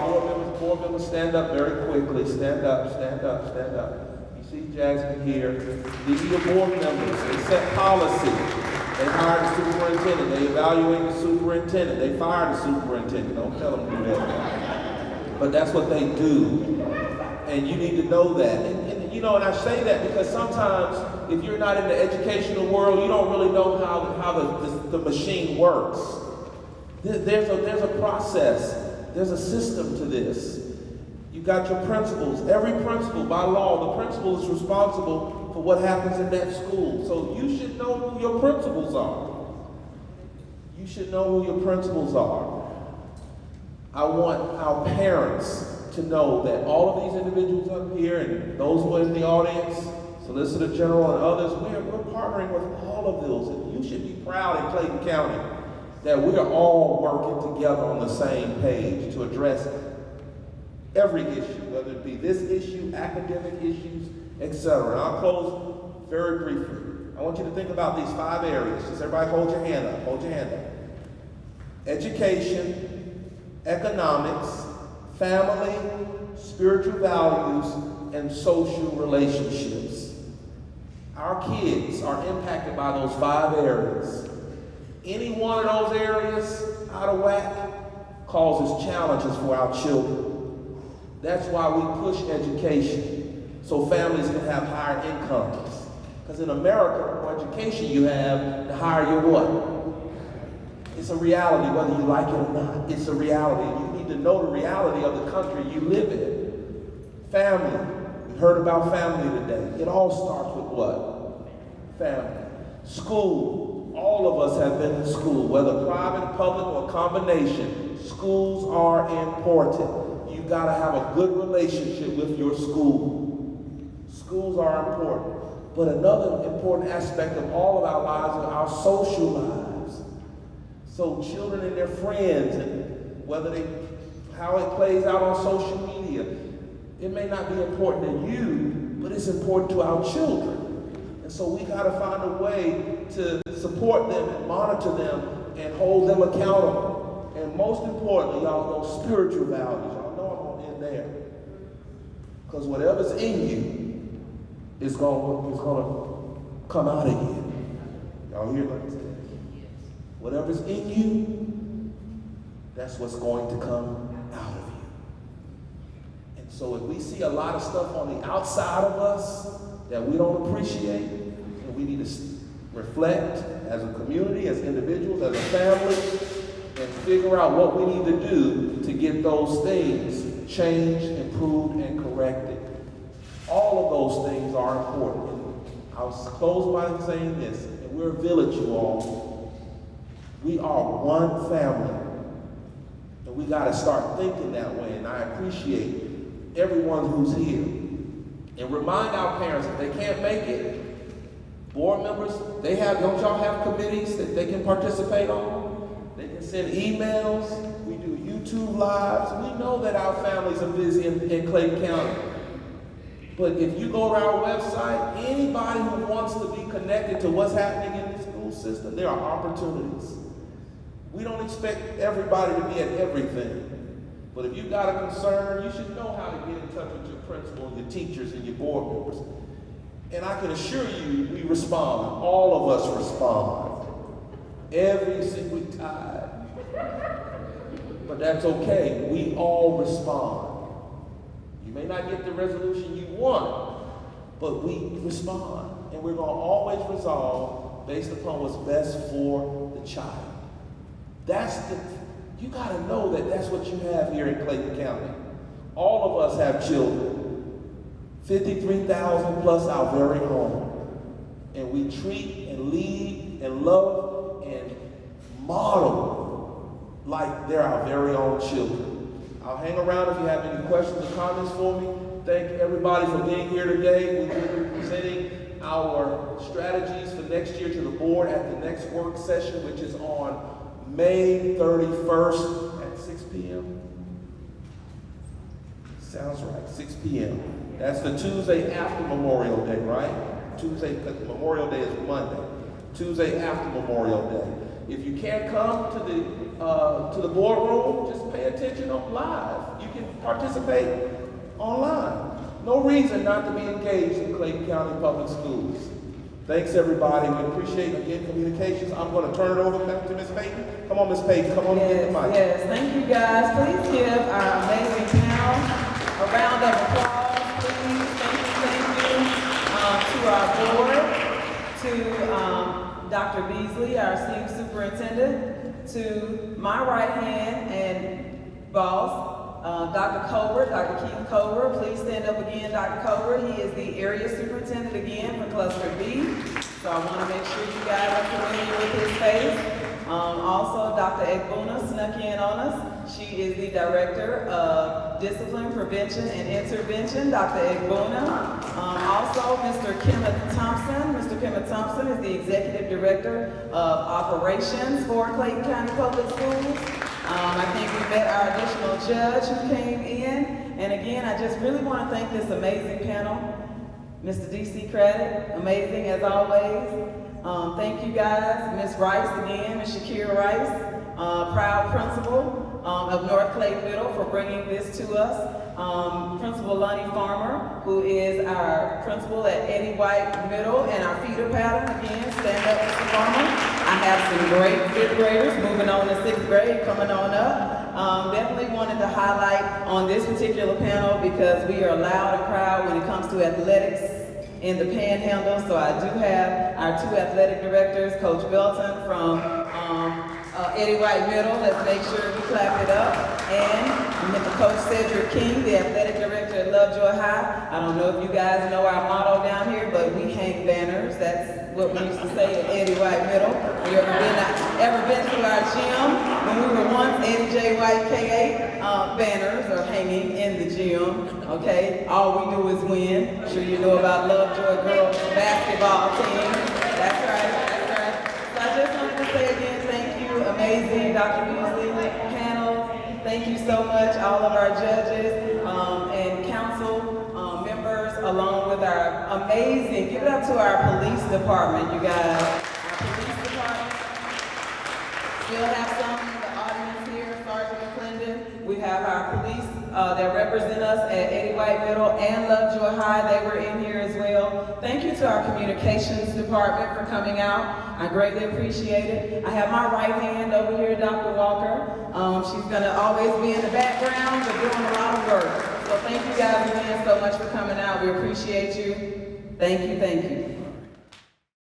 board members, stand up very quickly. Stand up, stand up, stand up. You see Jasmine here. These are your board members. They set policy. They hired a superintendent. They evaluate the superintendent. They fired the superintendent. Don't tell them to do that. But that's what they do. And you need to know that. And you know, and I say that because sometimes if you're not in the educational world, you don't really know how the machine works. There's a process. There's a system to this. You got your principals. Every principal, by law, the principal is responsible for what happens in that school. So you should know who your principals are. You should know who your principals are. I want our parents to know that all of these individuals up here and those who are in the audience, Solicitor General and others, we're partnering with all of those. And you should be proud in Clayton County that we are all working together on the same page to address every issue, whether it be this issue, academic issues, etc. And I'll close very briefly. I want you to think about these 5 areas. Just everybody hold your hand up. Hold your hand up. Education, economics, family, spiritual values, and social relationships. Our kids are impacted by those 5 areas. Any one of those areas out of whack causes challenges for our children. That's why we push education, so families can have higher incomes. Because in America, the more education you have, the higher your what? It's a reality, whether you like it or not. It's a reality. You need to know the reality of the country you live in. Family. heard about family today. It all starts with what? Family. School. All of us have been in school, whether private, public, or combination. Schools are important. You gotta have a good relationship with your school. Schools are important. But another important aspect of all of our lives are our social lives. So children and their friends, and how it plays out on social media, it may not be important to you, but it's important to our children. And so we gotta find a way to support them and monitor them and hold them accountable. And most importantly, y'all, those spiritual values. Y'all know I'm gonna end there. Because whatever's in you is gonna come out of you. Y'all hear what I said? Whatever's in you, that's what's going to come out of you. And so if we see a lot of stuff on the outside of us that we don't appreciate, and we need to reflect as a community, as individuals, as a family, and figure out what we need to do to get those things changed, improved, and corrected. All of those things are important. And I'll close by saying this, and we're a village, you all. We are one family. And we gotta start thinking that way, and I appreciate everyone who's here. And remind our parents, if they can't make it, board members, don't y'all have committees that they can participate on? They can send emails, we do YouTube lives. We know that our families are busy in Clayton County. But if you go to our website, anybody who wants to be connected to what's happening in the school system, there are opportunities. We don't expect everybody to be at everything. But if you've got a concern, you should know how to get in touch with your principal and your teachers and your board members. And I can assure you, we respond. All of us respond. Every single time. But that's okay. We all respond. You may not get the resolution you want, but we respond. And we're going to always resolve based upon what's best for the child. You got to know that that's what you have here in Clayton County. All of us have children. 53,000 plus our very own. And we treat and lead and love and model like they're our very own children. I'll hang around if you have any questions or comments for me. Thank everybody for being here today. We will be presenting our strategies for next year to the board at the next work session, which is on May 31st at 6 p.m. Sounds right, 6 p.m. That's the Tuesday after Memorial Day, right? Tuesday, because Memorial Day is Monday. Tuesday after Memorial Day. If you can't come to the boardroom, just pay attention on live. You can participate online. No reason not to be engaged in Clayton County Public Schools. Thanks, everybody. We appreciate, again, communications. I'm going to turn it over back to Ms. Payton. Come on, Ms. Payton. Come on and get the mic. Yes, thank you, guys. Please give our amazing panel a round of applause, please. Thank you, to our board, to Dr. Beasley, our esteemed superintendent, to my right hand and boss, Dr. Cobra, Dr. Keith Cobra. Please stand up again, Dr. Cobra. He is the area superintendent again for Cluster B. So I want to make sure you guys are familiar with his face. Also, Dr. Egbuna snuck in on us. She is the Director of Discipline, Prevention, and Intervention, Dr. Egbuna. Also, Mr. Kenneth Thompson. Mr. Kenneth Thompson is the Executive Director of Operations for Clayton County Public Schools. I think we met our additional judge who came in. And again, I just really want to thank this amazing panel. Mr. Dee Cee Craddock, amazing as always. Thank you guys. Ms. Rice again, Ms. Shakira Rice, proud principal of North Clay Middle for bringing this to us. Principal Lonnie Farmer, who is our principal at Eddie White Middle, and our feeder pattern, again, stand up, Mr. Farmer. I have some great fifth graders moving on to sixth grade, coming on up. Definitely wanted to highlight on this particular panel because we are loud and proud when it comes to athletics in the Panhandle. So I do have our two athletic directors, Coach Belton from Eddie White Middle. Let's make sure we clap it up. And Coach Cedric King, the athletic director at Lovejoy High. I don't know if you guys know our motto down here, but we hang banners. That's what we used to say at Eddie White Middle. You ever been to our gym? When we were once Eddie J. White K8, banners are hanging in the gym, okay? All we do is win. I'm sure you know about Lovejoy girls basketball team. That's right, that's right. So I just wanted to say again, thank you, amazing Dr. Beasley, panel. Thank you so much, all of our judges and council members, along with our amazing, give it up to our police department, you guys. Our police department. Still have some in the audience here, Sergeant McClendon. We have our police that represent us at Eddie White Middle and Lovejoy High. They were in here as well. Thank you to our communications department for coming out. I greatly appreciate it. I have my right hand over here, Dr. Walker. She's gonna always be in the background, but doing a lot of work. So thank you guys again so much for coming out. We appreciate you. Thank you, thank you.